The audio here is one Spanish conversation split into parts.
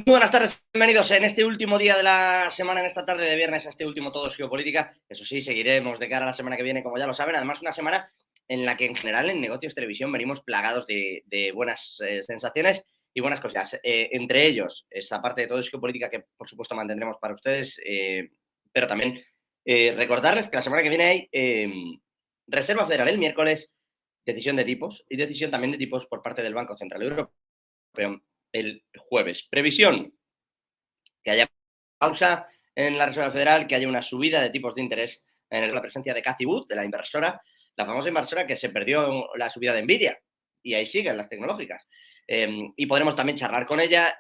Muy buenas tardes, bienvenidos en este último día de la semana, en esta tarde de viernes, a este último Todo es Geopolítica. Eso sí, seguiremos de cara a la semana que viene, como ya lo saben. Además, una semana en la que en general en negocios televisión venimos plagados de buenas sensaciones y buenas cosas. Entre ellos, esa parte de Todo es Geopolítica que por supuesto mantendremos para ustedes, pero también recordarles que la semana que viene hay Reserva Federal el miércoles, decisión de tipos y decisión también de tipos por parte del Banco Central Europeo el jueves. Previsión, que haya pausa en la Reserva Federal, que haya una subida de tipos de interés en la presencia de Cathie Wood, de la inversora, la famosa inversora que se perdió la subida de Nvidia, y ahí siguen las tecnológicas. Y podremos también charlar con ella,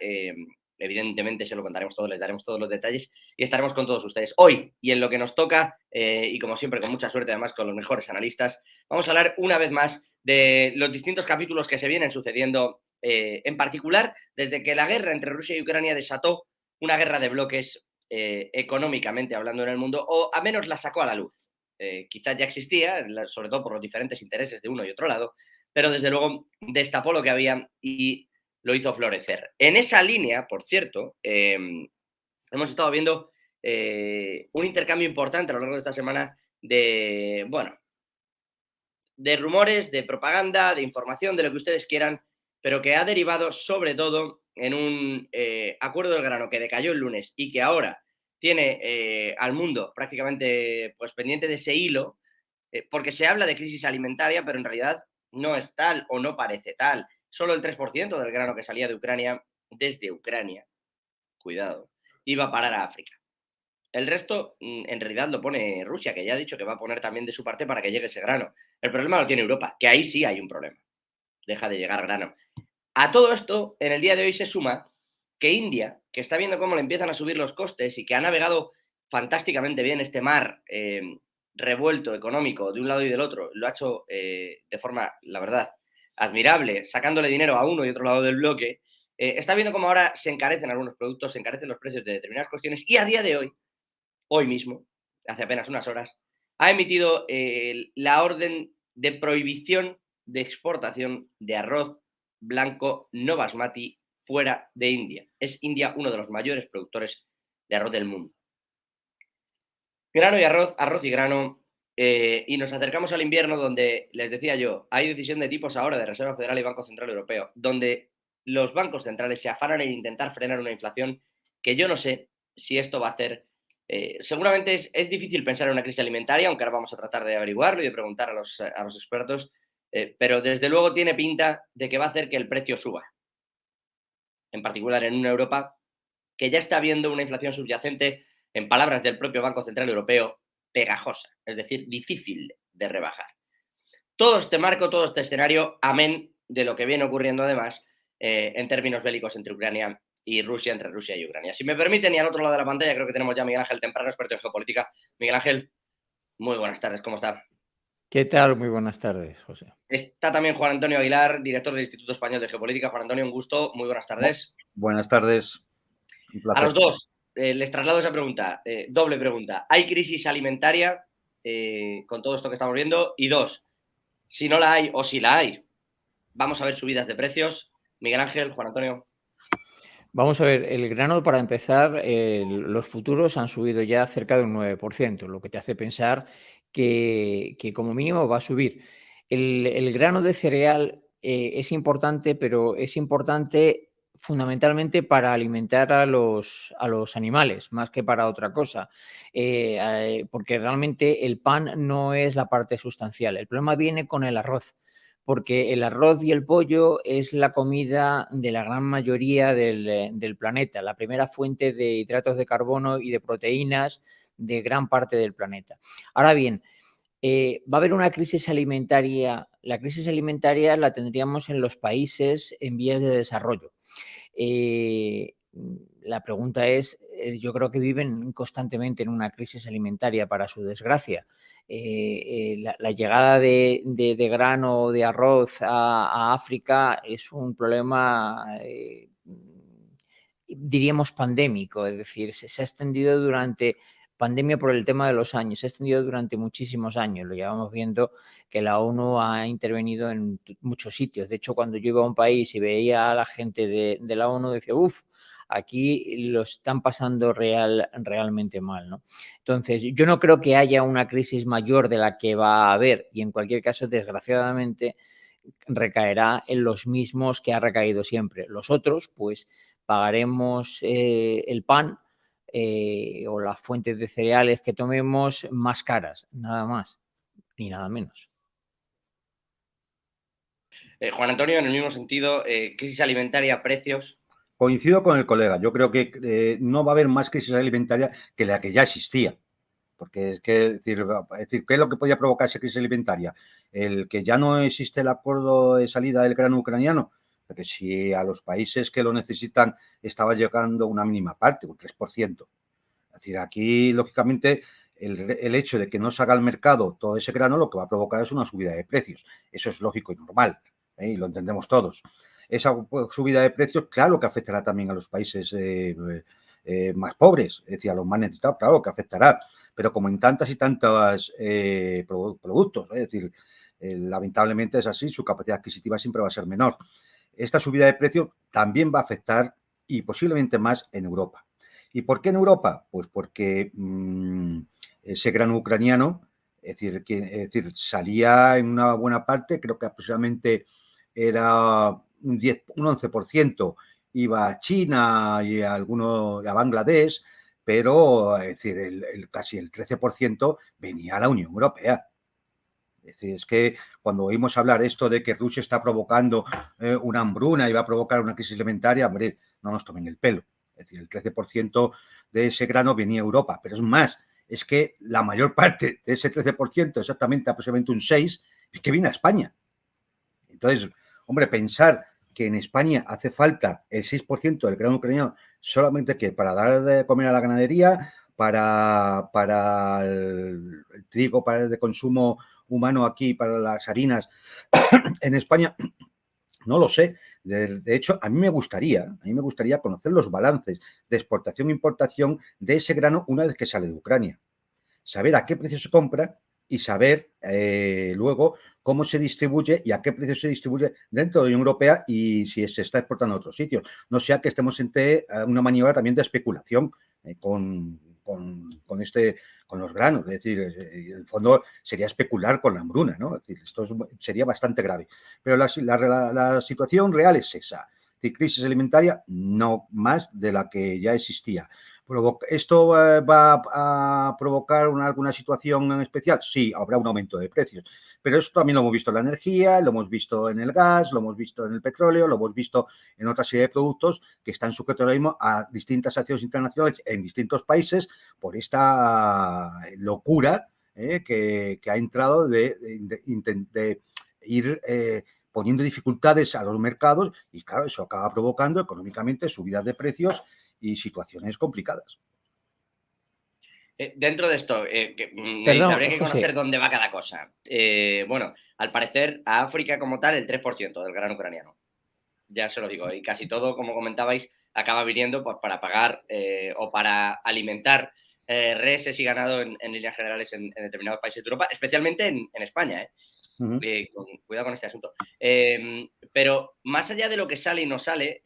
evidentemente se lo contaremos todo, les daremos todos los detalles y estaremos con todos ustedes. Hoy, y en lo que nos toca, y como siempre con mucha suerte además con los mejores analistas, vamos a hablar una vez más de los distintos capítulos que se vienen sucediendo, en particular desde que la guerra entre Rusia y Ucrania desató una guerra de bloques, económicamente hablando en el mundo, o a menos la sacó a la luz. Quizás ya existía, sobre todo por los diferentes intereses de uno y otro lado, pero desde luego destapó lo que había y lo hizo florecer. En esa línea, por cierto, hemos estado viendo un intercambio importante a lo largo de esta semana bueno, de rumores, de propaganda, de información, de lo que ustedes quieran, pero que ha derivado sobre todo en un acuerdo del grano que decayó el lunes y que ahora tiene al mundo prácticamente pues pendiente de ese hilo, porque se habla de crisis alimentaria, pero en realidad no es tal o no parece tal. Solo el 3% del grano que salía de Ucrania, desde Ucrania, cuidado, iba a parar a África. El resto, en realidad, lo pone Rusia, que ya ha dicho que va a poner también de su parte para que llegue ese grano. El problema lo tiene Europa, que ahí sí hay un problema. Deja de llegar grano. A todo esto, en el día de hoy se suma que India, que está viendo cómo le empiezan a subir los costes y que ha navegado fantásticamente bien este mar revuelto económico de un lado y del otro, lo ha hecho de forma, la verdad, admirable, sacándole dinero a uno y otro lado del bloque, está viendo cómo ahora se encarecen algunos productos, se encarecen los precios de determinadas cuestiones y a día de hoy mismo, hace apenas unas horas, ha emitido la orden de prohibición de exportación de arroz blanco no basmati fuera de India. Es India uno de los mayores productores de arroz del mundo. Grano y arroz, arroz y grano. Y nos acercamos al invierno donde, les decía yo, hay decisión de tipos ahora de Reserva Federal y Banco Central Europeo, donde los bancos centrales se afanan en intentar frenar una inflación que yo no sé si esto va a hacer. Seguramente es difícil pensar en una crisis alimentaria, aunque ahora vamos a tratar de averiguarlo y de preguntar a los expertos, pero desde luego tiene pinta de que va a hacer que el precio suba, en particular en una Europa que ya está viendo una inflación subyacente, en palabras del propio Banco Central Europeo, pegajosa, es decir, difícil de rebajar. Todo este marco, todo este escenario, amén de lo que viene ocurriendo además en términos bélicos entre Ucrania y Rusia, entre Rusia y Ucrania. Si me permiten, y al otro lado de la pantalla creo que tenemos ya a Miguel Ángel Temprano, experto en geopolítica. Miguel Ángel, muy buenas tardes, ¿cómo está? ¿Qué tal? Muy buenas tardes, José. Está también Juan Antonio Aguilar, director del Instituto Español de Geopolítica. Juan Antonio, un gusto, muy buenas tardes. Buenas tardes, un A los placer. dos, les traslado esa pregunta, doble pregunta. ¿Hay crisis alimentaria con todo esto que estamos viendo? Y dos, si no la hay o si la hay, vamos a ver subidas de precios. Miguel Ángel, Juan Antonio. Vamos a ver, el grano para empezar, los futuros han subido ya cerca de un 9%, lo que te hace pensar que como mínimo va a subir. El grano de cereal es importante, pero es importante fundamentalmente para alimentar a los animales, más que para otra cosa, porque realmente el pan no es la parte sustancial. El problema viene con el arroz, porque el arroz y el pollo es la comida de la gran mayoría del planeta, la primera fuente de hidratos de carbono y de proteínas de gran parte del planeta. Ahora bien, va a haber una crisis alimentaria. La crisis alimentaria la tendríamos en los países en vías de desarrollo. La pregunta es, yo creo que viven constantemente en una crisis alimentaria para su desgracia. La llegada de grano o de arroz a África es un problema, diríamos, pandémico, es decir, se ha extendido durante pandemia por el tema de los años, se ha extendido durante muchísimos años. Lo llevamos viendo que la ONU ha intervenido en muchos sitios. De hecho, cuando yo iba a un país y veía a la gente de la ONU, decía, uff, Aquí lo están pasando realmente mal, ¿no? Entonces, yo no creo que haya una crisis mayor de la que va a haber y en cualquier caso, desgraciadamente, recaerá en los mismos que ha recaído siempre. Los otros, pues, pagaremos el pan o las fuentes de cereales que tomemos más caras, nada más, ni nada menos. Juan Antonio, en el mismo sentido, crisis alimentaria, precios. Coincido con el colega. Yo creo que no va a haber más crisis alimentaria que la que ya existía. Porque es decir, ¿qué es lo que podía provocar esa crisis alimentaria? El que ya no existe el acuerdo de salida del grano ucraniano. Porque si a los países que lo necesitan estaba llegando una mínima parte, un 3%. Es decir, aquí, lógicamente, el hecho de que no salga al mercado todo ese grano lo que va a provocar es una subida de precios. Eso es lógico y normal, y lo entendemos todos. Esa subida de precios, claro que afectará también a los países más pobres, es decir, a los más necesitados, claro que afectará, pero como en tantas y tantos productos, es decir, lamentablemente es así, su capacidad adquisitiva siempre va a ser menor. Esta subida de precios también va a afectar y posiblemente más en Europa. ¿Y por qué en Europa? Pues porque ese grano ucraniano, es decir, salía en una buena parte, creo que aproximadamente era un 11% iba a China y a Bangladesh, pero es decir, casi el 13% venía a la Unión Europea. Es decir, es que cuando oímos hablar esto de que Rusia está provocando una hambruna y va a provocar una crisis alimentaria, hombre, no nos tomen el pelo. Es decir, el 13% de ese grano venía a Europa, pero es más, es que la mayor parte de ese 13%, exactamente aproximadamente un 6%, es que viene a España. Entonces, hombre, pensar que en España hace falta el 6% del grano ucraniano solamente que para dar de comer a la ganadería, para el trigo, para el de consumo humano aquí, para las harinas en España, no lo sé. De hecho, a mí me gustaría conocer los balances de exportación e importación de ese grano una vez que sale de Ucrania. Saber a qué precio se compra y saber luego cómo se distribuye y a qué precio se distribuye dentro de la Unión Europea y si se está exportando a otros sitios. No sea que estemos ante una maniobra también de especulación con los granos. Es decir, en el fondo sería especular con la hambruna, ¿no? Es decir, esto sería bastante grave. Pero la situación real es esa. De crisis alimentaria, no más de la que ya existía. ¿Esto va a provocar alguna situación en especial? Sí, habrá un aumento de precios, pero esto también lo hemos visto en la energía, lo hemos visto en el gas, lo hemos visto en el petróleo, lo hemos visto en otra serie de productos que están sujetos ahora mismo a distintas acciones internacionales en distintos países por esta locura que ha entrado de ir poniendo dificultades a los mercados y claro, eso acaba provocando económicamente subidas de precios y situaciones complicadas. Dentro de esto, Perdón, habría que conocer José. dónde va cada cosa. Bueno, al parecer, a África como tal, el 3% del grano ucraniano. Ya se lo digo, y casi todo, como comentabais, acaba viniendo pues, para pagar o para alimentar reses y ganado en líneas generales en determinados países de Europa, especialmente en España. Cuidado con este asunto. Pero más allá de lo que sale y no sale,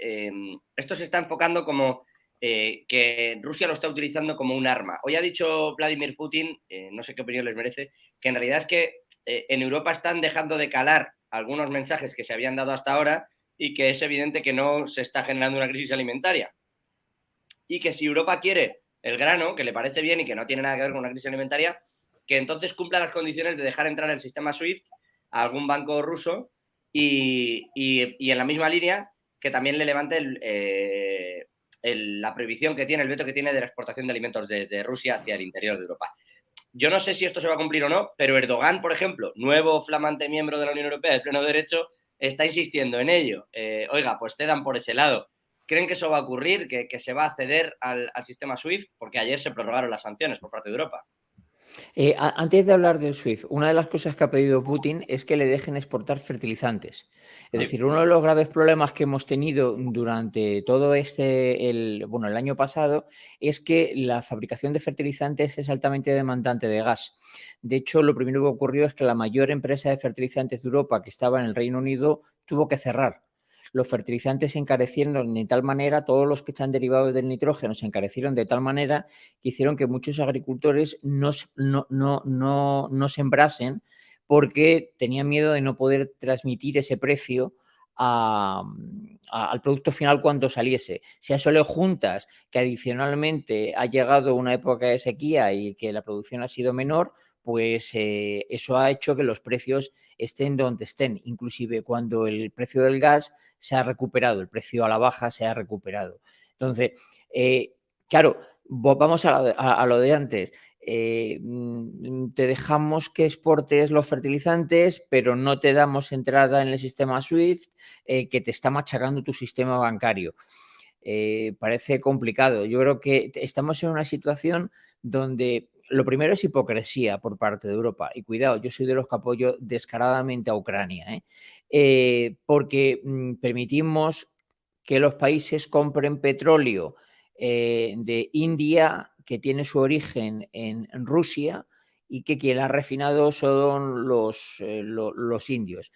esto se está enfocando como que Rusia lo está utilizando como un arma. Hoy ha dicho Vladimir Putin, no sé qué opinión les merece, que en realidad es que en Europa están dejando de calar algunos mensajes que se habían dado hasta ahora y que es evidente que no se está generando una crisis alimentaria. Y que si Europa quiere el grano, que le parece bien y que no tiene nada que ver con una crisis alimentaria, que entonces cumpla las condiciones de dejar entrar el sistema SWIFT a algún banco ruso y en la misma línea que también le levante la prohibición que tiene, el veto que tiene de la exportación de alimentos desde Rusia hacia el interior de Europa. Yo no sé si esto se va a cumplir o no, pero Erdogan, por ejemplo, nuevo flamante miembro de la Unión Europea de pleno derecho, está insistiendo en ello. Oiga, pues cedan por ese lado. ¿Creen que eso va a ocurrir, que se va a ceder al sistema SWIFT? Porque ayer se prorrogaron las sanciones por parte de Europa. Antes de hablar del SWIFT, una de las cosas que ha pedido Putin es que le dejen exportar fertilizantes. Es decir, uno de los graves problemas que hemos tenido durante todo el año pasado es que la fabricación de fertilizantes es altamente demandante de gas. De hecho, lo primero que ocurrió es que la mayor empresa de fertilizantes de Europa, que estaba en el Reino Unido, tuvo que cerrar. los fertilizantes se encarecieron de tal manera, todos los que están derivados del nitrógeno se encarecieron de tal manera que hicieron que muchos agricultores no sembrasen porque tenían miedo de no poder transmitir ese precio al producto final cuando saliese. Si a eso le juntas que adicionalmente ha llegado una época de sequía y que la producción ha sido menor, pues eso ha hecho que los precios estén donde estén, inclusive cuando el precio del gas se ha recuperado, el precio a la baja se ha recuperado. Entonces, claro, vamos a lo de antes. Te dejamos que exportes los fertilizantes, pero no te damos entrada en el sistema SWIFT, que te está machacando tu sistema bancario. Parece complicado. Yo creo que estamos en una situación donde lo primero es hipocresía por parte de Europa. Y cuidado, yo soy de los que apoyo descaradamente a Ucrania, porque permitimos que los países compren petróleo de India, que tiene su origen en Rusia, y que quien la ha refinado son los indios.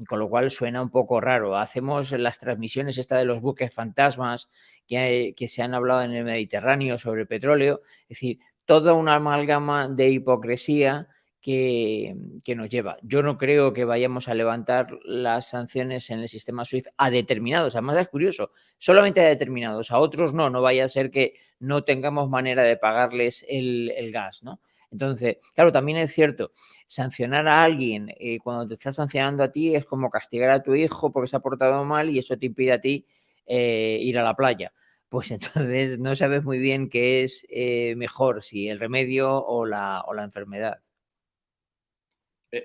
Con lo cual suena un poco raro. Hacemos las transmisiones esta de los buques fantasmas que se han hablado en el Mediterráneo sobre petróleo. Es decir, toda una amalgama de hipocresía que nos lleva. Yo no creo que vayamos a levantar las sanciones en el sistema SWIFT a determinados. Además es curioso, solamente a determinados, a otros no vaya a ser que no tengamos manera de pagarles el gas, ¿no? Entonces, claro, también es cierto, sancionar a alguien cuando te está sancionando a ti es como castigar a tu hijo porque se ha portado mal y eso te impide a ti ir a la playa. Pues entonces no sabes muy bien qué es mejor, si el remedio o la enfermedad.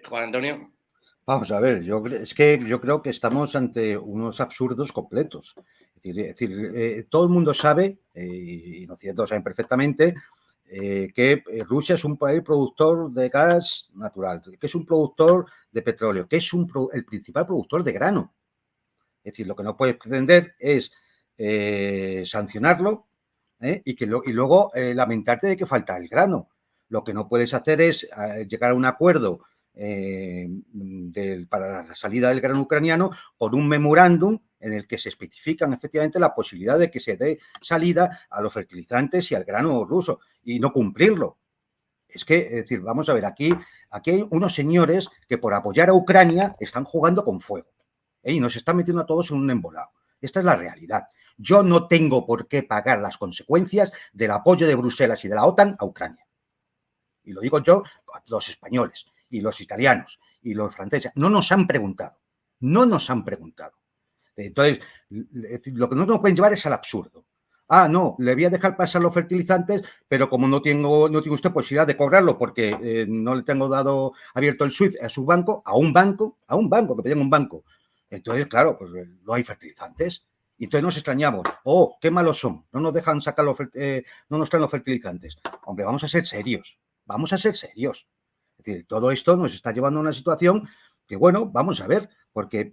Juan Antonio. Vamos a ver, yo creo que estamos ante unos absurdos completos. Es decir, todo el mundo sabe, y los occidentales saben perfectamente, que Rusia es un país productor de gas natural, que es un productor de petróleo, que es el principal productor de grano. Es decir, lo que no puedes pretender es sancionarlo y luego lamentarte de que falta el grano. Lo que no puedes hacer es llegar a un acuerdo para la salida del grano ucraniano con un memorándum en el que se especifican efectivamente la posibilidad de que se dé salida a los fertilizantes y al grano ruso y no cumplirlo. Es decir, vamos a ver, aquí hay unos señores que por apoyar a Ucrania están jugando con fuego y nos están metiendo a todos en un embolado. Esta es la realidad. Yo no tengo por qué pagar las consecuencias del apoyo de Bruselas y de la OTAN a Ucrania. Y lo digo yo, los españoles y los italianos y los franceses, no nos han preguntado. No nos han preguntado. Entonces, lo que no nos pueden llevar es al absurdo. Ah, no, le voy a dejar pasar los fertilizantes, pero como no tiene usted posibilidad de cobrarlo porque no le tengo abierto el SWIFT a su banco, a un banco, que pedían un banco. Entonces, claro, pues no hay fertilizantes. Y entonces nos extrañamos. Oh, qué malos son. No nos dejan sacar no nos traen los fertilizantes. Hombre, vamos a ser serios. Vamos a ser serios. Es decir, todo esto nos está llevando a una situación que, bueno, vamos a ver, porque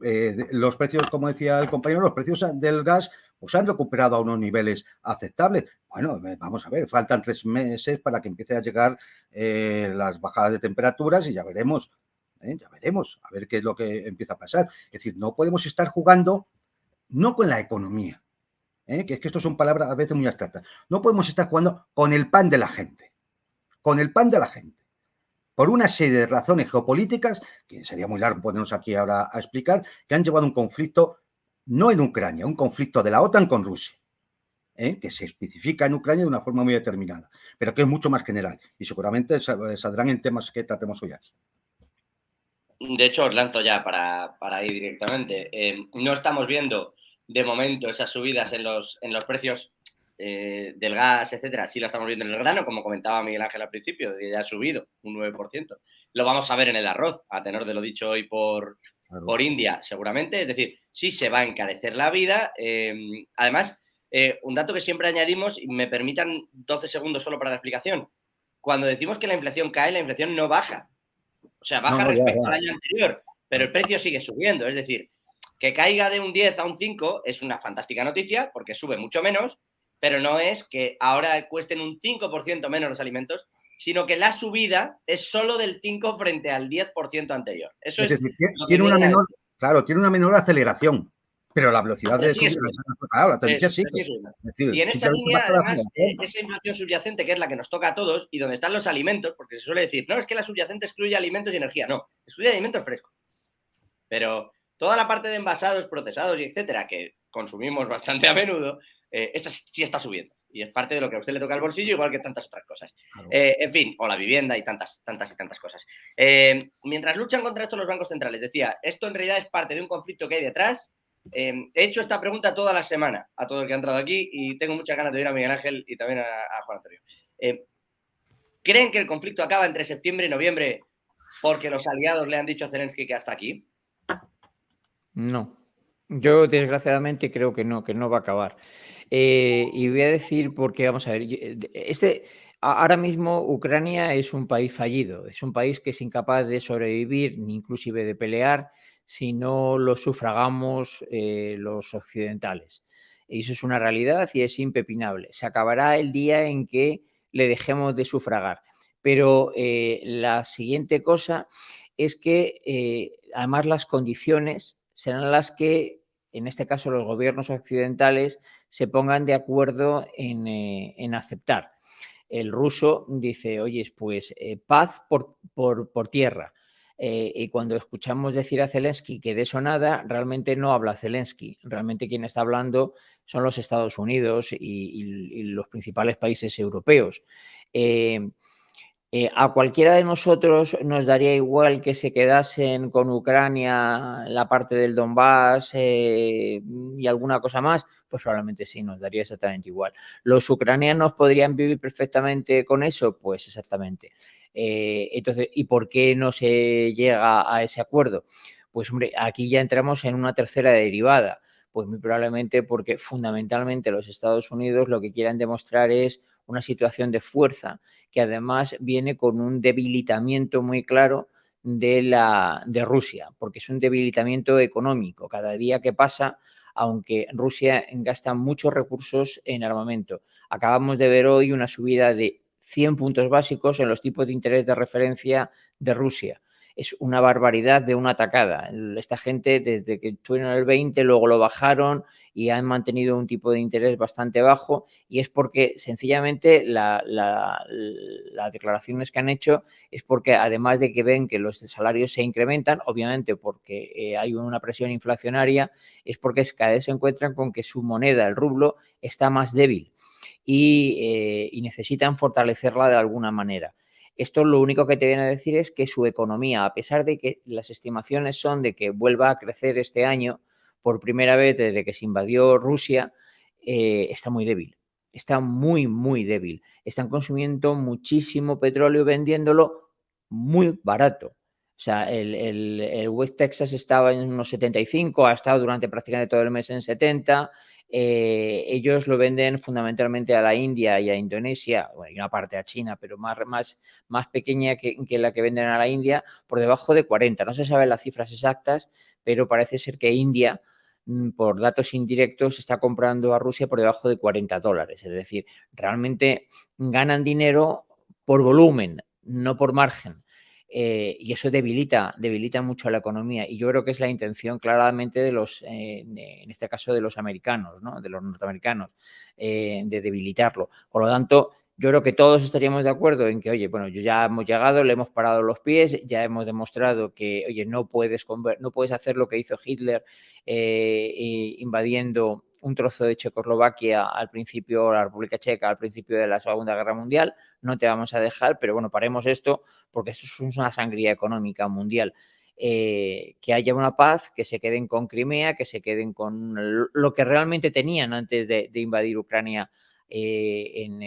los precios, como decía el compañero, los precios del gas pues han recuperado a unos niveles aceptables. Bueno, vamos a ver, faltan 3 meses para que empiece a llegar las bajadas de temperaturas y ya veremos, a ver qué es lo que empieza a pasar. Es decir, no podemos estar jugando no con la economía, que es que esto son palabras a veces muy abstractas, no podemos estar jugando con el pan de la gente, por una serie de razones geopolíticas, que sería muy largo ponernos aquí ahora a explicar, que han llevado a un conflicto, no en Ucrania, un conflicto de la OTAN con Rusia, que se especifica en Ucrania de una forma muy determinada, pero que es mucho más general y seguramente saldrán en temas que tratemos hoy aquí. De hecho, os lanzo ya para ir directamente. No estamos viendo de momento esas subidas en los precios del gas, etcétera. Sí lo estamos viendo en el grano, como comentaba Miguel Ángel al principio, que ya ha subido un 9%. Lo vamos a ver en el arroz, a tenor de lo dicho hoy por India, seguramente. Es decir, sí se va a encarecer la vida. Además, un dato que siempre añadimos, y me permitan 12 segundos solo para la explicación. Cuando decimos que la inflación cae, la inflación no baja. O sea, baja respecto al año anterior, pero el precio sigue subiendo. Es decir, que caiga de un 10 a un 5 es una fantástica noticia porque sube mucho menos, pero no es que ahora cuesten un 5% menos los alimentos, sino que la subida es solo del 5 frente al 10% anterior. Eso es decir, tiene una menor aceleración. Pero la velocidad Pero de sigue subida, subiendo. claro, la tendencia Pero sigue. sigue subiendo. Es decir, Y en esa simplemente línea, va para además, arriba. esa inflación subyacente, que es la que nos toca a todos, y donde están los alimentos, porque se suele decir, no, es que la subyacente excluye alimentos y energía. No, excluye alimentos frescos. Pero toda la parte de envasados, procesados y etcétera, que consumimos bastante a menudo, esta sí está subiendo. Y es parte de lo que a usted le toca al bolsillo, igual que tantas otras cosas. Claro. En fin, o la vivienda y tantas cosas. Mientras luchan contra esto los bancos centrales, decía, esto en realidad es parte de un conflicto que hay detrás. He hecho esta pregunta toda la semana a todo el que ha entrado aquí y tengo muchas ganas de oír a Miguel Ángel y también a Juan Antonio. ¿Creen que el conflicto acaba entre septiembre y noviembre porque los aliados le han dicho a Zelensky que hasta aquí? No, yo desgraciadamente creo que no va a acabar. Y voy a decir porque, vamos a ver, ahora mismo Ucrania es un país fallido, es un país que es incapaz de sobrevivir ni inclusive de pelear si no lo sufragamos los occidentales. Y eso es una realidad y es impepinable. Se acabará el día en que le dejemos de sufragar. Pero la siguiente cosa es que además las condiciones serán las que, en este caso, los gobiernos occidentales se pongan de acuerdo en aceptar. El ruso dice, oye, pues paz por tierra. Y cuando escuchamos decir a Zelensky que de eso nada, realmente no habla Zelensky. Realmente quien está hablando son los Estados Unidos y los principales países europeos. A cualquiera de nosotros nos daría igual que se quedasen con Ucrania, la parte del Donbass y alguna cosa más, pues probablemente sí, nos daría exactamente igual. ¿Los ucranianos podrían vivir perfectamente con eso? Pues exactamente. Entonces, ¿y por qué no se llega a ese acuerdo? Pues hombre, aquí ya entramos en una tercera derivada. Pues muy probablemente porque fundamentalmente los Estados Unidos lo que quieran demostrar es una situación de fuerza que además viene con un debilitamiento muy claro de Rusia, porque es un debilitamiento económico. Cada día que pasa, aunque Rusia gasta muchos recursos en armamento, acabamos de ver hoy una subida de 100 puntos básicos en los tipos de interés de referencia de Rusia. Es una barbaridad de una atacada. Esta gente, desde que estuvieron en el 20, luego lo bajaron y han mantenido un tipo de interés bastante bajo, y es porque sencillamente las declaraciones que han hecho es porque, además de que ven que los salarios se incrementan, obviamente porque hay una presión inflacionaria, es porque cada vez se encuentran con que su moneda, el rublo, está más débil y necesitan fortalecerla de alguna manera. Esto lo único que te viene a decir es que su economía, a pesar de que las estimaciones son de que vuelva a crecer este año, por primera vez desde que se invadió Rusia, está muy débil. Está muy, muy débil. Están consumiendo muchísimo petróleo vendiéndolo muy barato. O sea, el West Texas estaba en unos 75, ha estado durante prácticamente todo el mes en 70. Ellos lo venden fundamentalmente a la India y a Indonesia, bueno, y una parte a China, pero más pequeña que la que venden a la India, por debajo de 40. No se saben las cifras exactas, pero parece ser que India, por datos indirectos, está comprando a Rusia por debajo de $40. Es decir, realmente ganan dinero por volumen, no por margen. Y eso debilita mucho a la economía, y yo creo que es la intención claramente de en este caso de los americanos, ¿no? De los norteamericanos, de debilitarlo. Por lo tanto, yo creo que todos estaríamos de acuerdo en que, oye, bueno, ya hemos llegado, le hemos parado los pies, ya hemos demostrado que, oye, no puedes hacer lo que hizo Hitler invadiendo un trozo de Checoslovaquia al principio, la República Checa al principio de la Segunda Guerra Mundial. No te vamos a dejar, pero bueno, paremos esto, porque esto es una sangría económica mundial. Que haya una paz, que se queden con Crimea, que se queden con lo que realmente tenían antes de invadir Ucrania en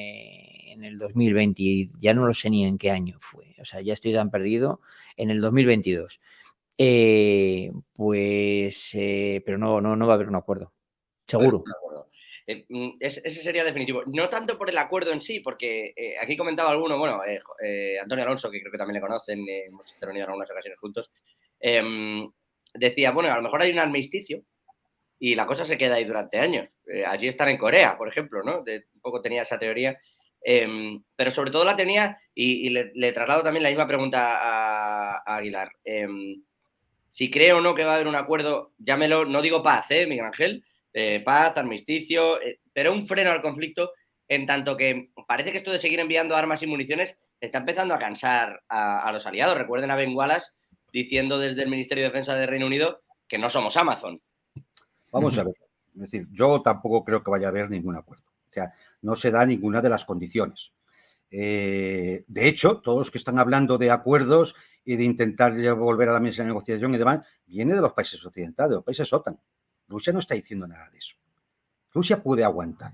el 2020, ya no lo sé ni en qué año fue, o sea, ya estoy tan perdido, en el 2022. Pero no va a haber un acuerdo, seguro. De acuerdo. Ese sería definitivo. No tanto por el acuerdo en sí, porque aquí comentaba alguno, bueno, Antonio Alonso, que creo que también le conocen, hemos intervenido en algunas ocasiones juntos, decía, bueno, a lo mejor hay un armisticio y la cosa se queda ahí durante años. Allí están en Corea, por ejemplo, ¿no? Un poco tenía esa teoría, pero sobre todo la tenía, y le traslado también la misma pregunta a Aguilar. si cree o no que va a haber un acuerdo, llámelo, no digo paz, Miguel Ángel, paz, armisticio, pero un freno al conflicto, en tanto que parece que esto de seguir enviando armas y municiones está empezando a cansar a los aliados. Recuerden a Ben Wallace diciendo desde el Ministerio de Defensa de Reino Unido que no somos Amazon. Vamos a ver. Es decir, yo tampoco creo que vaya a haber ningún acuerdo. O sea, no se da ninguna de las condiciones. De hecho, todos los que están hablando de acuerdos y de intentar volver a la mesa de negociación y demás, viene de los países occidentales, de los países OTAN. Rusia no está diciendo nada de eso. Rusia puede aguantar.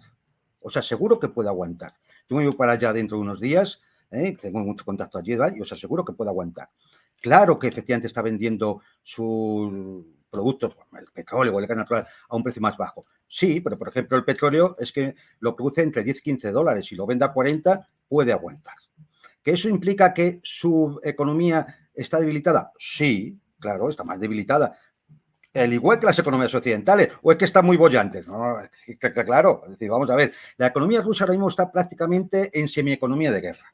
Os aseguro que puede aguantar. Yo me voy para allá dentro de unos días, tengo mucho contacto allí, ¿vale? Y os aseguro que puede aguantar. Claro que efectivamente está vendiendo sus productos, el petróleo o el gas natural, a un precio más bajo. Sí, pero por ejemplo el petróleo es que lo produce entre 10 y 15 dólares. Si lo vende a 40, puede aguantar. ¿Que eso implica que su economía está debilitada? Sí, claro, está más debilitada. Al igual que las economías occidentales, o es que están muy bollantes, ¿no? Claro, es decir, vamos a ver, la economía rusa ahora mismo está prácticamente en semieconomía de guerra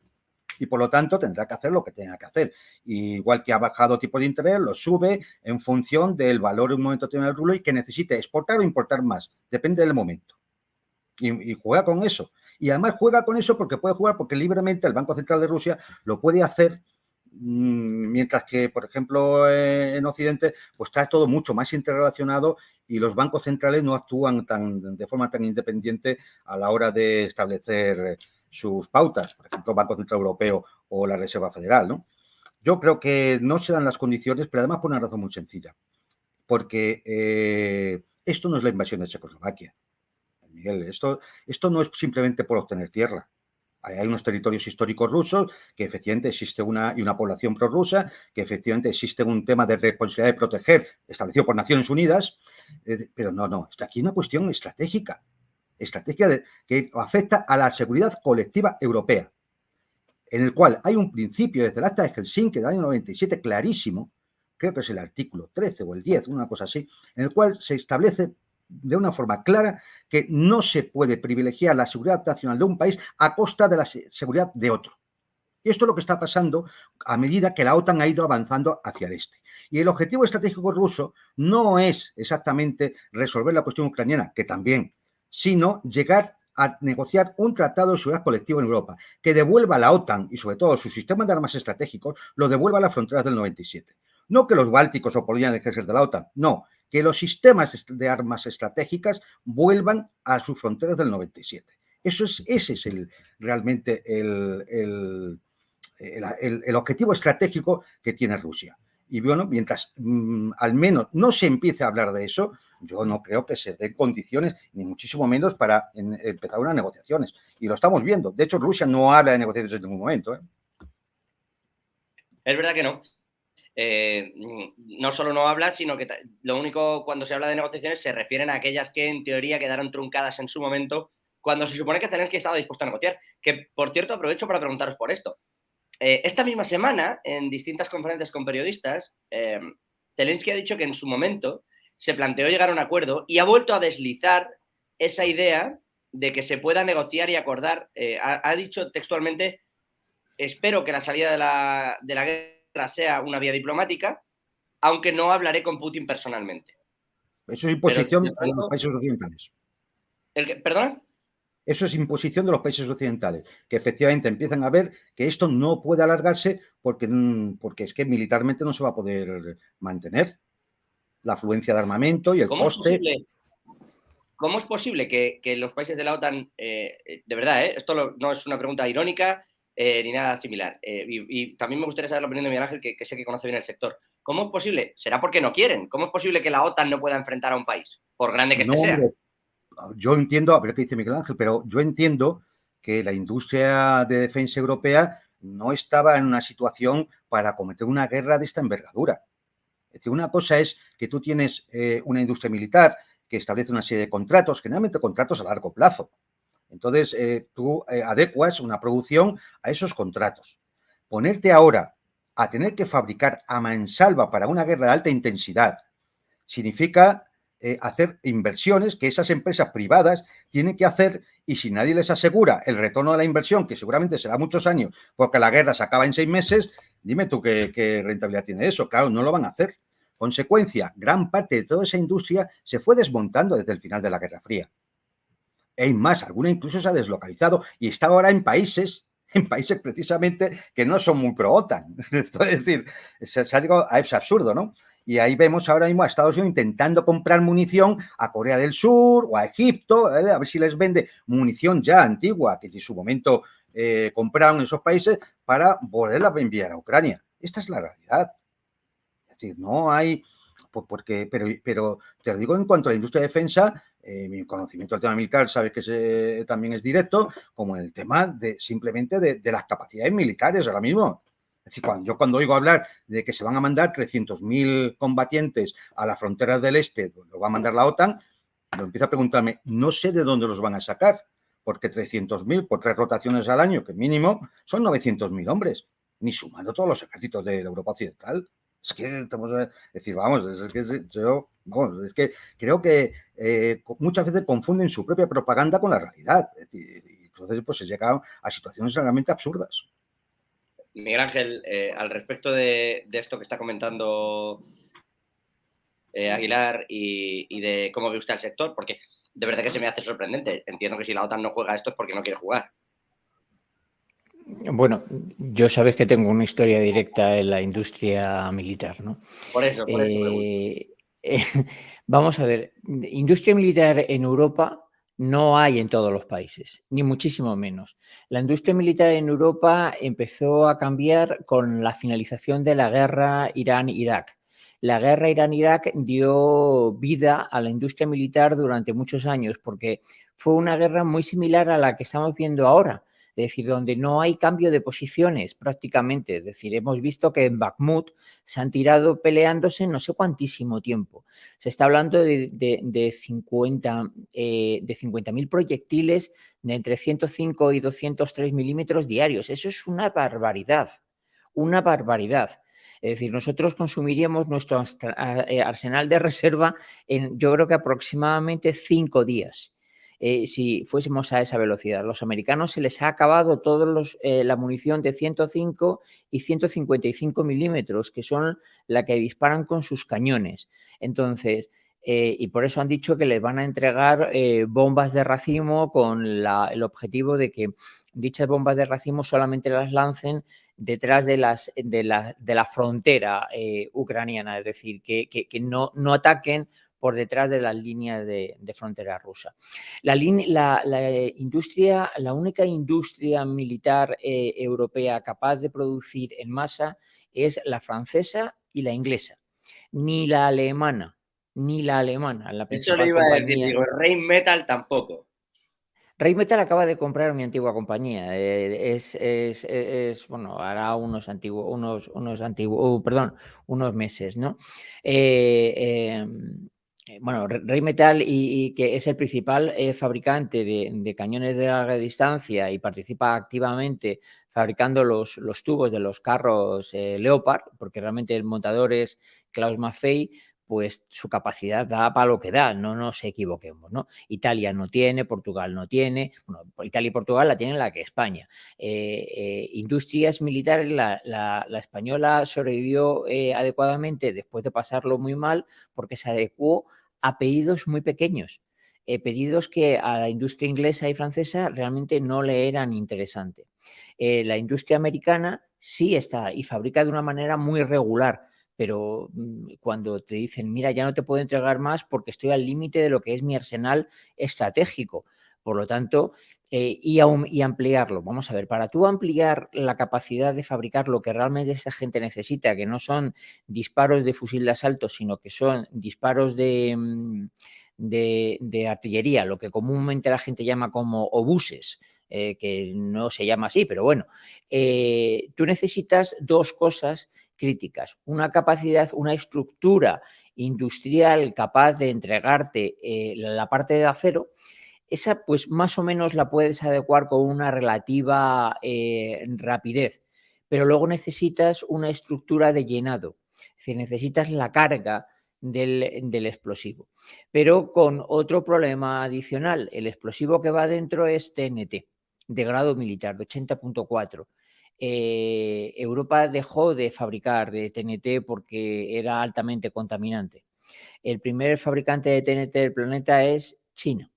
y por lo tanto tendrá que hacer lo que tenga que hacer. Y igual que ha bajado tipo de interés, lo sube en función del valor en un momento determinado del rublo y que necesite exportar o importar más, depende del momento. Y juega con eso. Y además juega con eso porque puede jugar, porque libremente el Banco Central de Rusia lo puede hacer, mientras que, por ejemplo, en Occidente, pues está todo mucho más interrelacionado y los bancos centrales no actúan de forma tan independiente a la hora de establecer sus pautas, por ejemplo, el Banco Central Europeo o la Reserva Federal, ¿no? Yo creo que no se dan las condiciones, pero además por una razón muy sencilla, porque esto no es la invasión de Checoslovaquia. Miguel, esto no es simplemente por obtener tierra. Hay unos territorios históricos rusos, que efectivamente existe una población prorrusa, que efectivamente existe un tema de responsabilidad de proteger, establecido por Naciones Unidas, pero no, está aquí una cuestión estratégica que afecta a la seguridad colectiva europea, en el cual hay un principio desde el Acta de Helsinki del año 97 clarísimo, creo que es el artículo 13 o el 10, una cosa así, en el cual se establece de una forma clara que no se puede privilegiar la seguridad nacional de un país a costa de la seguridad de otro. Y esto es lo que está pasando a medida que la OTAN ha ido avanzando hacia el este. Y el objetivo estratégico ruso no es exactamente resolver la cuestión ucraniana, que también, sino llegar a negociar un tratado de seguridad colectiva en Europa, que devuelva a la OTAN y sobre todo su sistema de armas estratégicos, lo devuelva a las fronteras del 97. No que los bálticos o Polonia dejen de ser de la OTAN, no, que los sistemas de armas estratégicas vuelvan a sus fronteras del 97. Ese es realmente el objetivo estratégico que tiene Rusia. Y bueno, mientras al menos no se empiece a hablar de eso, yo no creo que se den condiciones, ni muchísimo menos para empezar unas negociaciones. Y lo estamos viendo. De hecho, Rusia no habla de negociaciones en ningún momento. Es verdad que no. No solo no habla, sino que lo único cuando se habla de negociaciones se refieren a aquellas que en teoría quedaron truncadas en su momento, cuando se supone que Zelensky estaba dispuesto a negociar. Que, por cierto, aprovecho para preguntaros por esto. Esta misma semana, en distintas conferencias con periodistas, Zelensky ha dicho que en su momento se planteó llegar a un acuerdo y ha vuelto a deslizar esa idea de que se pueda negociar y acordar. Ha dicho textualmente: espero que la salida de la guerra sea una vía diplomática, aunque no hablaré con Putin personalmente. Eso es imposición de los países occidentales. ¿Perdón? Eso es imposición de los países occidentales, que efectivamente empiezan a ver que esto no puede alargarse porque es que militarmente no se va a poder mantener la afluencia de armamento y el coste. ¿Cómo es posible que los países de la OTAN, de verdad, esto no es una pregunta irónica ni nada similar, y también me gustaría saber la opinión de Miguel Ángel, que sé que conoce bien el sector? ¿Cómo es posible? ¿Será porque no quieren? ¿Cómo es posible que la OTAN no pueda enfrentar a un país, por grande que este sea? Yo entiendo, a ver qué dice Miguel Ángel, pero yo entiendo que la industria de defensa europea no estaba en una situación para acometer una guerra de esta envergadura. Es decir, una cosa es que tú tienes una industria militar que establece una serie de contratos, generalmente contratos a largo plazo. Entonces, tú adecuas una producción a esos contratos. Ponerte ahora a tener que fabricar a mansalva para una guerra de alta intensidad significa hacer inversiones que esas empresas privadas tienen que hacer, y si nadie les asegura el retorno de la inversión, que seguramente será muchos años, porque la guerra se acaba en 6 meses, dime tú qué rentabilidad tiene eso. Claro, no lo van a hacer. Consecuencia, gran parte de toda esa industria se fue desmontando desde el final de la Guerra Fría. Hay más, alguna incluso se ha deslocalizado y está ahora en países precisamente que no son muy pro-OTAN. Es decir, es absurdo, ¿no? Y ahí vemos ahora mismo a Estados Unidos intentando comprar munición a Corea del Sur o a Egipto, a ver si les vende munición ya antigua, que en su momento compraron en esos países para poderla enviar a Ucrania. Esta es la realidad. Es decir, no hay... pero te lo digo en cuanto a la industria de defensa, mi conocimiento del tema militar, sabes que también es directo, como en el tema simplemente de las capacidades militares ahora mismo. Es decir, cuando oigo hablar de que se van a mandar 300.000 combatientes a las fronteras del este, lo va a mandar la OTAN, yo empiezo a preguntarme, no sé de dónde los van a sacar, porque 300.000 por 3 rotaciones al año, que mínimo, son 900.000 hombres, ni sumando todos los ejércitos de la Europa Occidental. Es que estamos a decir, vamos, es que creo que muchas veces confunden su propia propaganda con la realidad. Es decir, y entonces pues se llega a situaciones realmente absurdas. Miguel Ángel, al respecto de esto que está comentando Aguilar y de cómo ve usted el sector, porque de verdad que se me hace sorprendente. Entiendo que si la OTAN no juega esto es porque no quiere jugar. Bueno, yo sabes que tengo una historia directa en la industria militar, ¿no? Por eso Vamos a ver, industria militar en Europa no hay en todos los países, ni muchísimo menos. La industria militar en Europa empezó a cambiar con la finalización de la guerra Irán-Irak. La guerra Irán-Irak dio vida a la industria militar durante muchos años porque fue una guerra muy similar a la que estamos viendo ahora. Es decir, donde no hay cambio de posiciones prácticamente. Es decir, hemos visto que en Bakhmut se han tirado peleándose no sé cuantísimo tiempo. Se está hablando de 50.000 proyectiles de entre 105 y 203 milímetros diarios. Eso es una barbaridad, una barbaridad. Es decir, nosotros consumiríamos nuestro arsenal de reserva en, yo creo que aproximadamente 5 días. Si fuésemos a esa velocidad. Los americanos se les ha acabado la munición de 105 y 155 milímetros, que son la que disparan con sus cañones. Entonces, y por eso han dicho que les van a entregar bombas de racimo con el objetivo de que dichas bombas de racimo solamente las lancen detrás de la frontera ucraniana, es decir, que no ataquen por detrás de las líneas de frontera rusa. La única industria militar europea capaz de producir en masa es la francesa y la inglesa, ni la alemana, la Eso le principal iba a decir, compañía. digo, Rheinmetall tampoco. Rheinmetall acaba de comprar mi antigua compañía. Bueno, hará unos meses, ¿no? Bueno, Rheinmetall y que es el principal fabricante de cañones de larga distancia y participa activamente fabricando los tubos de los carros Leopard, porque realmente el montador es Klaus Maffei, pues su capacidad da para lo que da, no nos equivoquemos, ¿no? Italia no tiene, Portugal no tiene, bueno, Italia y Portugal la tienen la que España. Industrias militares, la española sobrevivió adecuadamente después de pasarlo muy mal porque se adecuó a pedidos muy pequeños, pedidos que a la industria inglesa y francesa realmente no le eran interesantes. La industria americana sí está y fabrica de una manera muy regular, pero cuando te dicen, mira, ya no te puedo entregar más porque estoy al límite de lo que es mi arsenal estratégico. Por lo tanto, y ampliarlo. Vamos a ver, para tú ampliar la capacidad de fabricar lo que realmente esta gente necesita, que no son disparos de fusil de asalto, sino que son disparos de artillería, lo que comúnmente la gente llama como obuses, que no se llama así, pero bueno, tú necesitas dos cosas críticas, una capacidad, una estructura industrial capaz de entregarte la parte de acero. Esa pues más o menos la puedes adecuar con una relativa rapidez, pero luego necesitas una estructura de llenado, es decir, necesitas la carga del explosivo, pero con otro problema adicional. El explosivo que va dentro es TNT, de grado militar, de 80.4. Europa dejó de fabricar de TNT porque era altamente contaminante. El primer fabricante de TNT del planeta es China.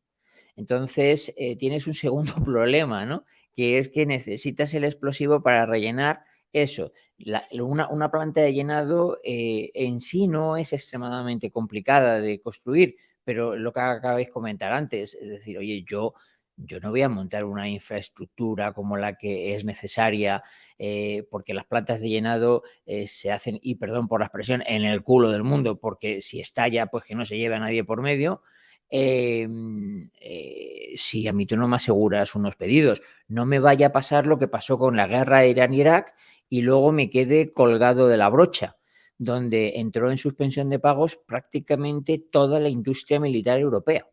Entonces, tienes un segundo problema, ¿no? Que es que necesitas el explosivo para rellenar eso. Una planta de llenado en sí no es extremadamente complicada de construir, pero lo que acabáis de comentar antes, es decir, oye, yo no voy a montar una infraestructura como la que es necesaria, porque las plantas de llenado se hacen, y perdón por la expresión, en el culo del mundo, porque si estalla, pues que no se lleve a nadie por medio. Si a mí tú no me aseguras unos pedidos, no me vaya a pasar lo que pasó con la guerra de Irán-Irak y luego me quede colgado de la brocha, donde entró en suspensión de pagos prácticamente toda la industria militar europea.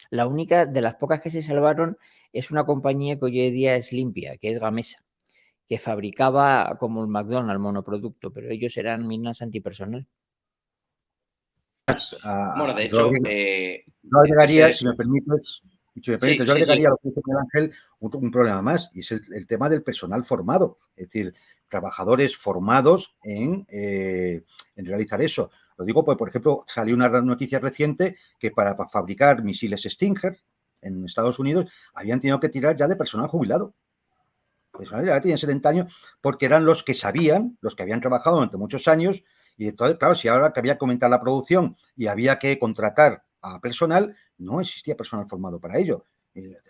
La única de las pocas que se salvaron es una compañía que hoy en día es limpia, que es Gamesa, que fabricaba como el McDonald's monoproducto, pero ellos eran minas antipersonal. Bueno, de Yo hecho, agregaría, si me permites, yo agregaría sí. a lo que dice Miguel Ángel un problema más, y es el tema del personal formado, es decir, trabajadores formados en realizar eso. Lo digo porque, por ejemplo, salió una noticia reciente que para fabricar misiles Stinger en Estados Unidos habían tenido que tirar ya de personal jubilado. Personal ya tienen 70 años porque eran los que sabían, los que habían trabajado durante muchos años. Y entonces, claro, si ahora que había que aumentar la producción y había que contratar a personal, no existía personal formado para ello.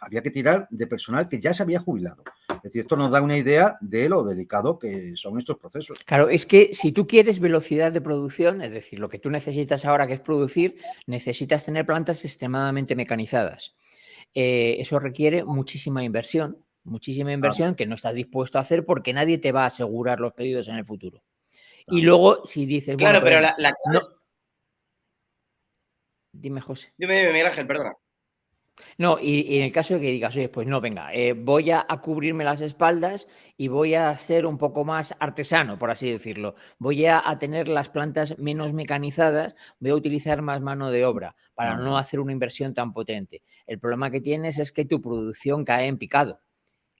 Había que tirar de personal que ya se había jubilado. Es decir, esto nos da una idea de lo delicado que son estos procesos. Claro, es que si tú quieres velocidad de producción, es decir, lo que tú necesitas ahora que es producir, necesitas tener plantas extremadamente mecanizadas. Eso requiere muchísima inversión que no estás dispuesto a hacer porque nadie te va a asegurar los pedidos en el futuro. Y luego, si dices, Claro, bueno, pero perdona, la no. Dime, José. Dime, Miguel Ángel, perdona. No, y en el caso de que digas, oye, pues no, venga, voy a cubrirme las espaldas y voy a ser un poco más artesano, por así decirlo. Voy a tener las plantas menos mecanizadas, voy a utilizar más mano de obra para no hacer una inversión tan potente. El problema que tienes es que tu producción cae en picado.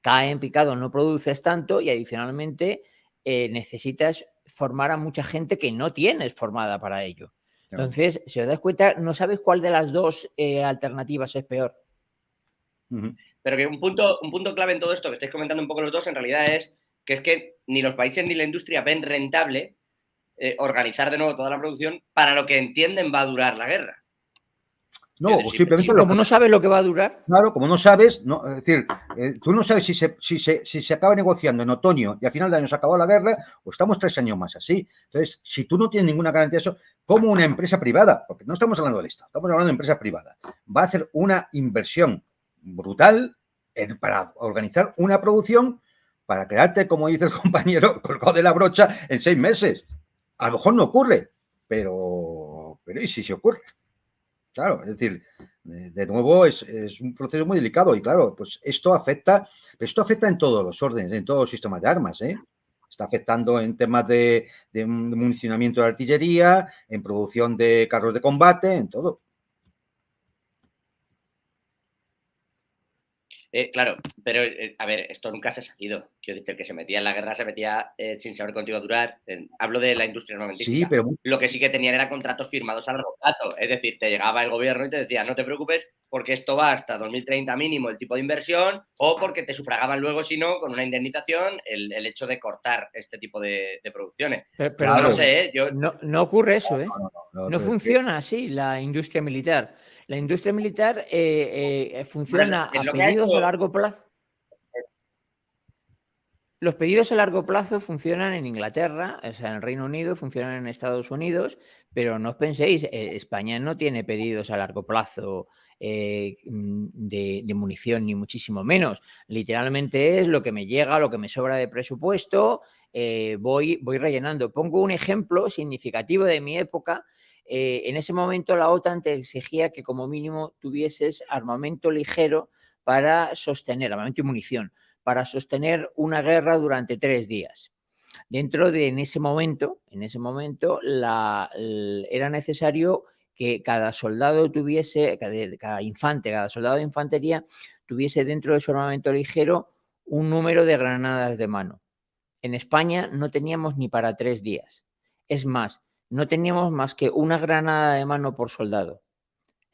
Cae en picado, no produces tanto y adicionalmente necesitas formar a mucha gente que no tienes formada para ello. Entonces, si os das cuenta, no sabes cuál de las dos alternativas es peor. Pero que un punto clave en todo esto que estáis comentando un poco los dos, en realidad es que ni los países ni la industria ven rentable organizar de nuevo toda la producción para lo que entienden va a durar la guerra. No, decir, simplemente como no sabes lo que va a durar. Claro, como no sabes, no, es decir, tú no sabes si se acaba negociando en otoño y al final de año se acabó la guerra o estamos 3 años más así. Entonces, si tú no tienes ninguna garantía de eso, como una empresa privada, porque no estamos hablando del Estado, estamos hablando de empresa privada, va a hacer una inversión brutal para organizar una producción para quedarte, como dice el compañero, colgado de la brocha en 6 meses. A lo mejor no ocurre, pero ¿y si se ocurre? Claro, es decir, de nuevo es un proceso muy delicado y claro, pues esto afecta en todos los órdenes, en todos los sistemas de armas, ¿eh? Está afectando en temas de municionamiento de artillería, en producción de carros de combate, en todo. Claro, pero a ver, esto nunca se ha sabido. Quiero decir, el que se metía en la guerra se metía sin saber cuánto iba a durar. Hablo de la industria armamentística. Sí, pero lo que sí que tenían era contratos firmados a largo plazo. Es decir, te llegaba el gobierno y te decía, no te preocupes porque esto va hasta 2030 mínimo el tipo de inversión o porque te sufragaban luego, si no, con una indemnización el hecho de cortar este tipo de producciones. Pero Yo no lo sé, ¿eh? no ocurre eso, ¿eh? No pero funciona así la industria militar. La industria militar funciona es a lo que ha pedidos hecho. a largo plazo. Los pedidos a largo plazo funcionan en Inglaterra, o sea, en el Reino Unido, funcionan en Estados Unidos, pero no os penséis, España no tiene pedidos a largo plazo de munición, ni muchísimo menos. Literalmente es lo que me llega, lo que me sobra de presupuesto, voy rellenando. Pongo un ejemplo significativo de mi época. En ese momento la OTAN te exigía que como mínimo tuvieses armamento ligero para sostener, armamento y munición, para sostener una guerra durante 3 días. Dentro de, en ese momento era necesario que cada soldado tuviese, cada soldado de infantería tuviese dentro de su armamento ligero un número de granadas de mano. en España no teníamos ni para 3 días. Es más, no teníamos más que una granada de mano por soldado.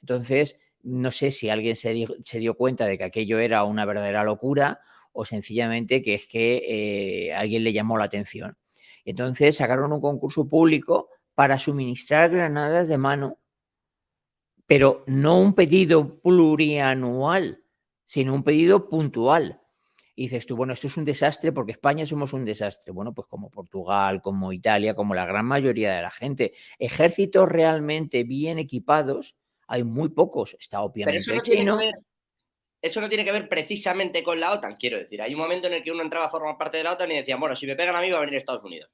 Entonces, no sé si alguien se dio cuenta de que aquello era una verdadera locura o sencillamente que es que alguien le llamó la atención. Entonces sacaron un concurso público para suministrar granadas de mano, pero no un pedido plurianual, sino un pedido puntual. Y dices tú, bueno, esto es un desastre porque España somos un desastre. Bueno, pues como Portugal, como Italia, como la gran mayoría de la gente. Ejércitos realmente bien equipados, hay muy pocos. Está Pero obviamente el chino. eso no tiene que ver precisamente con la OTAN, quiero decir. Hay un momento en el que uno entraba a formar parte de la OTAN y decía, bueno, si me pegan a mí va a venir Estados Unidos.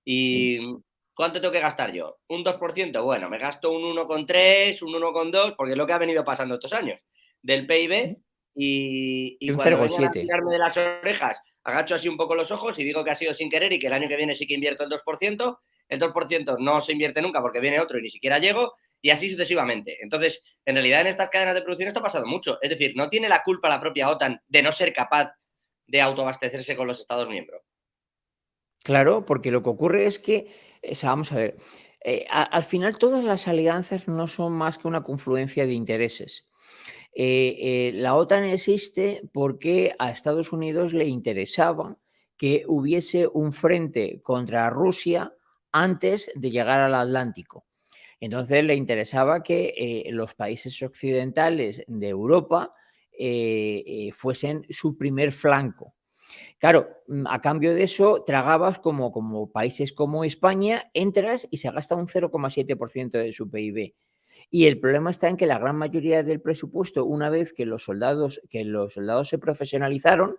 Sí. ¿Y cuánto tengo que gastar yo? ¿Un 2%? Bueno, me gasto un 1,3, un 1,2, porque es lo que ha venido pasando estos años, del PIB. Sí. Y Un cuando vengan a 0,7. tirarme de las orejas, agacho así un poco los ojos y digo que ha sido sin querer y que el año que viene sí que invierto el 2%. El 2% no se invierte nunca porque viene otro y ni siquiera llego, y así sucesivamente. Entonces, en realidad en estas cadenas de producción esto ha pasado mucho. Es decir, no tiene la culpa la propia OTAN de no ser capaz de autoabastecerse con los Estados miembros. Claro, porque lo que ocurre es que, o sea, vamos a ver, al final todas las alianzas no son más que una confluencia de intereses. La OTAN existe porque a Estados Unidos le interesaba que hubiese un frente contra Rusia antes de llegar al Atlántico. Entonces le interesaba que los países occidentales de Europa fuesen su primer flanco. Claro, a cambio de eso, tragabas como países como España, entras y se gasta un 0,7% de su PIB. Y el problema está en que la gran mayoría del presupuesto, una vez que los soldados se profesionalizaron,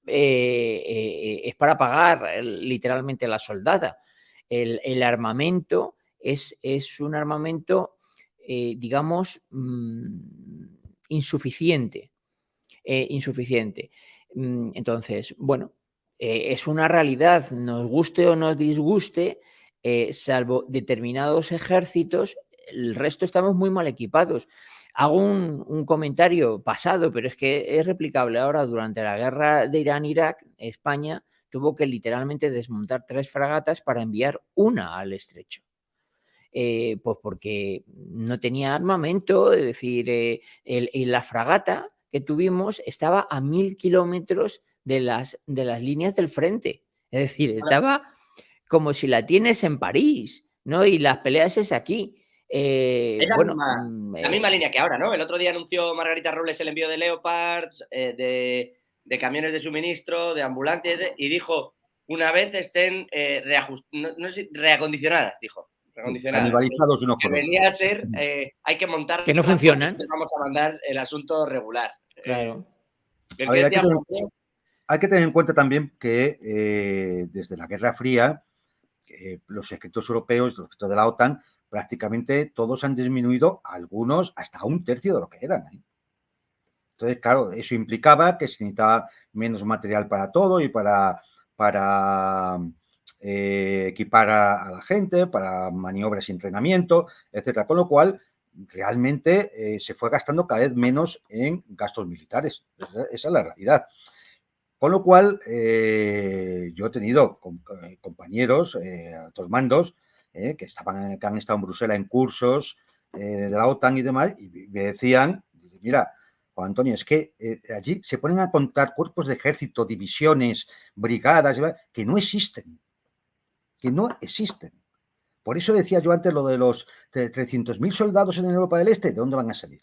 es para pagar literalmente la soldada. El armamento es un armamento, digamos, insuficiente. Insuficiente. Entonces, bueno, es una realidad, nos guste o nos disguste, salvo determinados ejércitos, el resto estamos muy mal equipados. Hago un comentario pasado, pero es que es replicable ahora. Durante la guerra de Irán-Irak, España tuvo que literalmente desmontar 3 fragatas para enviar una al estrecho. Pues porque no tenía armamento, es decir, la fragata que tuvimos estaba a 1000 kilómetros de las líneas del frente. Es decir, estaba como si la tienes en París, ¿no? Y las peleas es aquí. Es Bueno, la misma línea que ahora, ¿no? El otro día anunció Margarita Robles el envío de Leopards, de camiones de suministro, de ambulantes, y dijo, una vez estén reacondicionadas, dijo. Sí, Reacondicionadas. canibalizados unos Que con otros. venía a ser, hay que montarlas que no porque si funcionan. no vamos a mandar el asunto regular. Claro. El A que ver, decía, hay que tener en cuenta también que desde la Guerra Fría, los ejércitos europeos, los ejércitos de la OTAN, prácticamente todos han disminuido, algunos hasta un tercio de lo que eran. Entonces, claro, eso implicaba que se necesitaba menos material para todo y para equipar a la gente, para maniobras y entrenamiento, etcétera. Con lo cual, realmente se fue gastando cada vez menos en gastos militares. Esa es la realidad. Con lo cual, yo he tenido compañeros, altos mandos, que han estado en Bruselas en cursos de la OTAN y demás, y me decían, mira, Juan Antonio, es que allí se ponen a contar cuerpos de ejército, divisiones, brigadas, que no existen. Que no existen. Por eso decía yo antes lo de los 300.000 soldados en Europa del Este, ¿de dónde van a salir?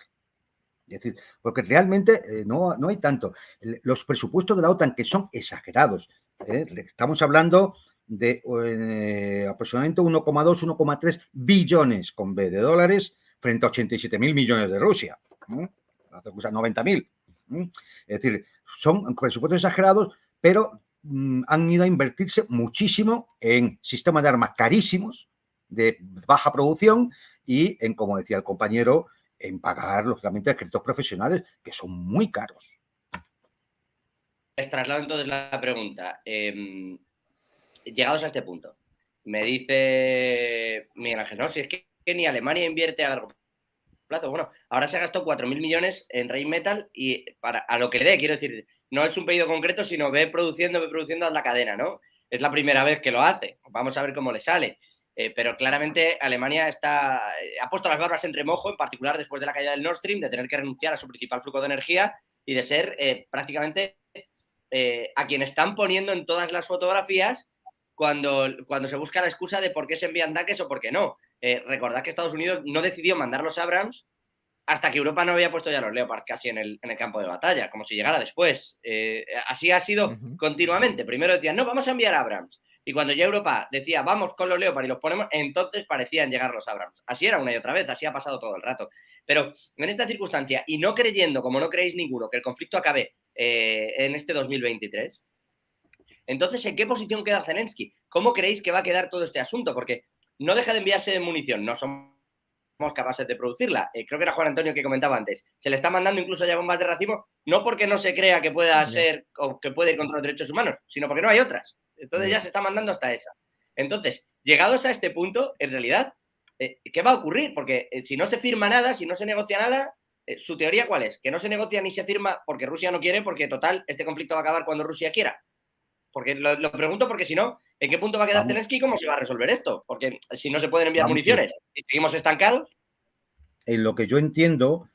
Es decir, porque realmente no hay tanto. Los presupuestos de la OTAN, que son exagerados, estamos hablando de aproximadamente 1,2, 1,3 billones con B de dólares frente a 87.000 millones de Rusia. Hace 90.000. Es decir, son presupuestos exagerados, pero han ido a invertirse muchísimo en sistemas de armas carísimos, de baja producción y en, como decía el compañero, en pagar, lógicamente, a ejércitos profesionales, que son muy caros. les traslado entonces la pregunta. Llegados a este punto, me dice Miguel Ángel, no, si es que ni Alemania invierte a largo plazo. Bueno, ahora se ha gastado 4.000 millones en Rheinmetall y a lo que le dé, quiero decir, no es un pedido concreto, sino ve produciendo a la cadena, ¿no? Es la primera vez que lo hace. Vamos a ver cómo le sale. Pero claramente Alemania ha puesto las barbas en remojo, en particular después de la caída del Nord Stream, de tener que renunciar a su principal flujo de energía y de ser prácticamente a quien están poniendo en todas las fotografías cuando se busca la excusa de por qué se envían tanques o por qué no. Recordad que Estados Unidos no decidió mandar los Abrams hasta que Europa no había puesto ya los Leopard casi en el campo de batalla, como si llegara después. Así ha sido continuamente. Primero decían, no, vamos a enviar Abrams. Y cuando ya Europa decía, vamos con los Leopard y los ponemos, entonces parecían llegar los Abrams. Así era una y otra vez, así ha pasado todo el rato. Pero en esta circunstancia, y no creyendo, como no creéis ninguno, que el conflicto acabe en este 2023, entonces, ¿en qué posición queda Zelensky? ¿Cómo creéis que va a quedar todo este asunto? Porque no deja de enviarse munición, no somos capaces de producirla. Creo que era Juan Antonio que comentaba antes. Se le está mandando incluso ya bombas de racimo, no porque no se crea que pueda ser o que puede ir contra los derechos humanos, sino porque no hay otras. Entonces ya se está mandando hasta esa. Entonces, llegados a este punto, en realidad, ¿qué va a ocurrir? Porque si no se firma nada, si no se negocia nada, ¿su teoría cuál es? Que no se negocia ni se firma porque Rusia no quiere, porque total, este conflicto va a acabar cuando Rusia quiera. Porque lo pregunto porque si no, ¿en qué punto va a quedar Zelensky y cómo se va a resolver esto? Porque si no se pueden enviar municiones y seguimos estancados. En lo que yo entiendo,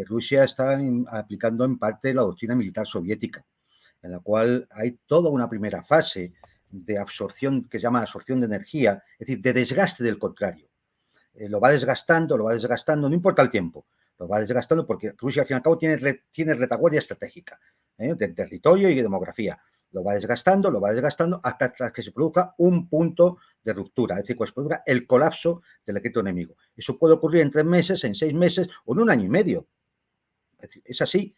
Rusia está aplicando en parte la doctrina militar soviética, en la cual hay toda una primera fase de absorción que se llama absorción de energía, es decir, de desgaste del contrario. Lo va desgastando, no importa el tiempo, lo va desgastando porque Rusia al fin y al cabo tiene retaguardia estratégica de territorio y de demografía. Lo va desgastando hasta que se produzca un punto de ruptura, es decir, que se produzca el colapso del ejército enemigo. Eso puede ocurrir en 3 meses, en 6 meses o en 1 año y medio. Es así.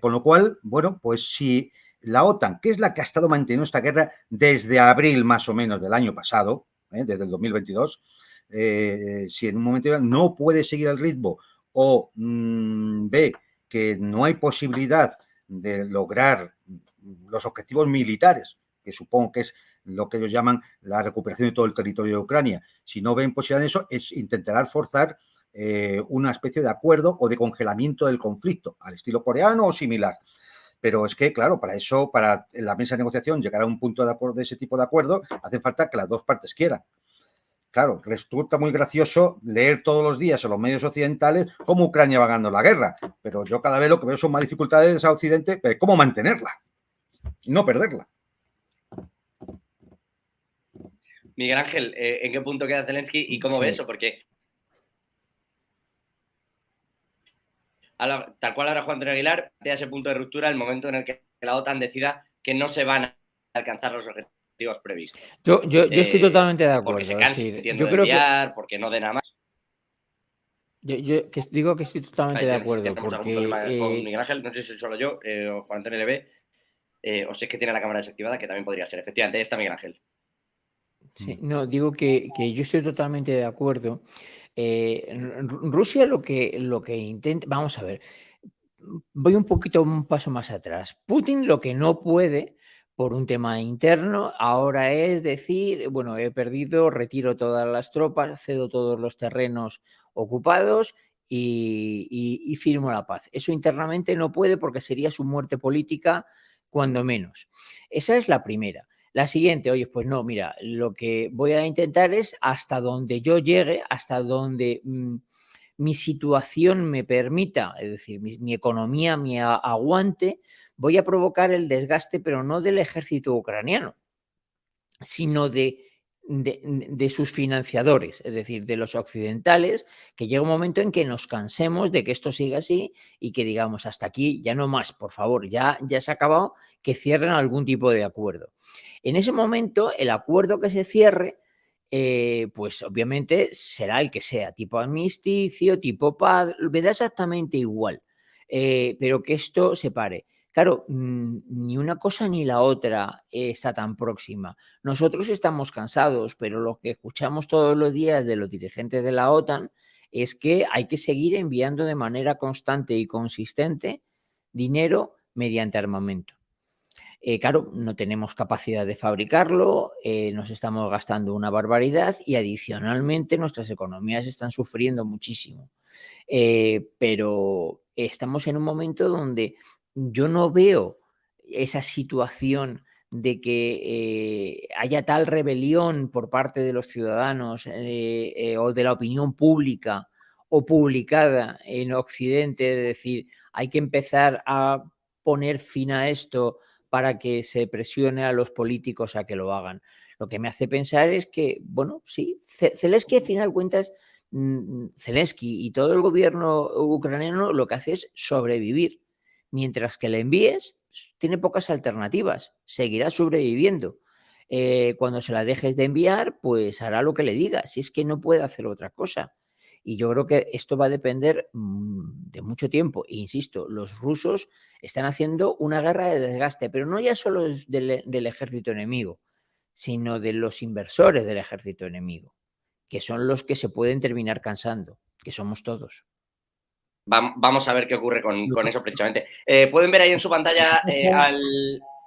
Con lo cual, bueno, pues si la OTAN, que es la que ha estado manteniendo esta guerra desde abril más o menos del año pasado, desde el 2022, si en un momento no puede seguir el ritmo o ve que no hay posibilidad de lograr los objetivos militares, que supongo que es lo que ellos llaman la recuperación de todo el territorio de Ucrania, si no ven posibilidad en eso, intentarán forzar una especie de acuerdo o de congelamiento del conflicto, al estilo coreano o similar. Pero es que, claro, para eso, para la mesa de negociación llegar a un punto de acuerdo de ese tipo de acuerdo, hace falta que las dos partes quieran. Claro, resulta muy gracioso leer todos los días en los medios occidentales cómo Ucrania va ganando la guerra, pero yo cada vez lo que veo son más dificultades a Occidente, pero cómo mantenerla y no perderla. Miguel Ángel, ¿en qué punto queda Zelensky y cómo ve eso? Porque tal cual ahora Juan Antonio Aguilar, de ese punto de ruptura, el momento en el que la OTAN decida que no se van a alcanzar los objetivos previstos. Yo estoy totalmente de acuerdo. Porque se canse, es decir, yo creo que porque no de nada más. Yo digo que estoy totalmente de acuerdo. Porque con Miguel Ángel, no sé si soy solo yo o Juan Antonio le ve, o si es que tiene la cámara desactivada, que también podría ser. Efectivamente, ahí está Miguel Ángel. Sí, no, digo que yo estoy totalmente de acuerdo. Rusia lo que intenta, vamos a ver, voy un paso más atrás. Putin lo que no puede, por un tema interno, ahora es decir, bueno, he perdido, retiro todas las tropas, cedo todos los terrenos ocupados y firmo la paz. Eso internamente no puede porque sería su muerte política, cuando menos. Esa es la primera. La siguiente, oye, pues no, mira, lo que voy a intentar es hasta donde yo llegue, hasta donde mi situación me permita, es decir, mi economía me aguante, voy a provocar el desgaste, pero no del ejército ucraniano, sino de sus financiadores, es decir, de los occidentales, que llega un momento en que nos cansemos de que esto siga así y que digamos, hasta aquí, ya no más, por favor, ya se ha acabado, que cierren algún tipo de acuerdo. En ese momento, el acuerdo que se cierre, pues obviamente será el que sea, tipo armisticio, tipo paz, me da exactamente igual, pero que esto se pare. Claro, ni una cosa ni la otra está tan próxima. Nosotros estamos cansados, pero lo que escuchamos todos los días de los dirigentes de la OTAN es que hay que seguir enviando de manera constante y consistente dinero mediante armamento. Claro, no tenemos capacidad de fabricarlo, nos estamos gastando una barbaridad y adicionalmente nuestras economías están sufriendo muchísimo. Pero estamos en un momento donde yo no veo esa situación de que haya tal rebelión por parte de los ciudadanos o de la opinión pública o publicada en Occidente, de decir, hay que empezar a poner fin a esto para que se presione a los políticos a que lo hagan. Lo que me hace pensar es que, bueno, sí, Zelensky, al final de cuentas, Zelensky y todo el gobierno ucraniano lo que hace es sobrevivir. Mientras que le envíes, tiene pocas alternativas, seguirá sobreviviendo. Cuando se la dejes de enviar, pues hará lo que le digas, si es que no puede hacer otra cosa. Y yo creo que esto va a depender de mucho tiempo. E insisto, los rusos están haciendo una guerra de desgaste, pero no ya solo del ejército enemigo, sino de los inversores del ejército enemigo, que son los que se pueden terminar cansando, que somos todos. Vamos a ver qué ocurre con eso precisamente. Pueden ver ahí en su pantalla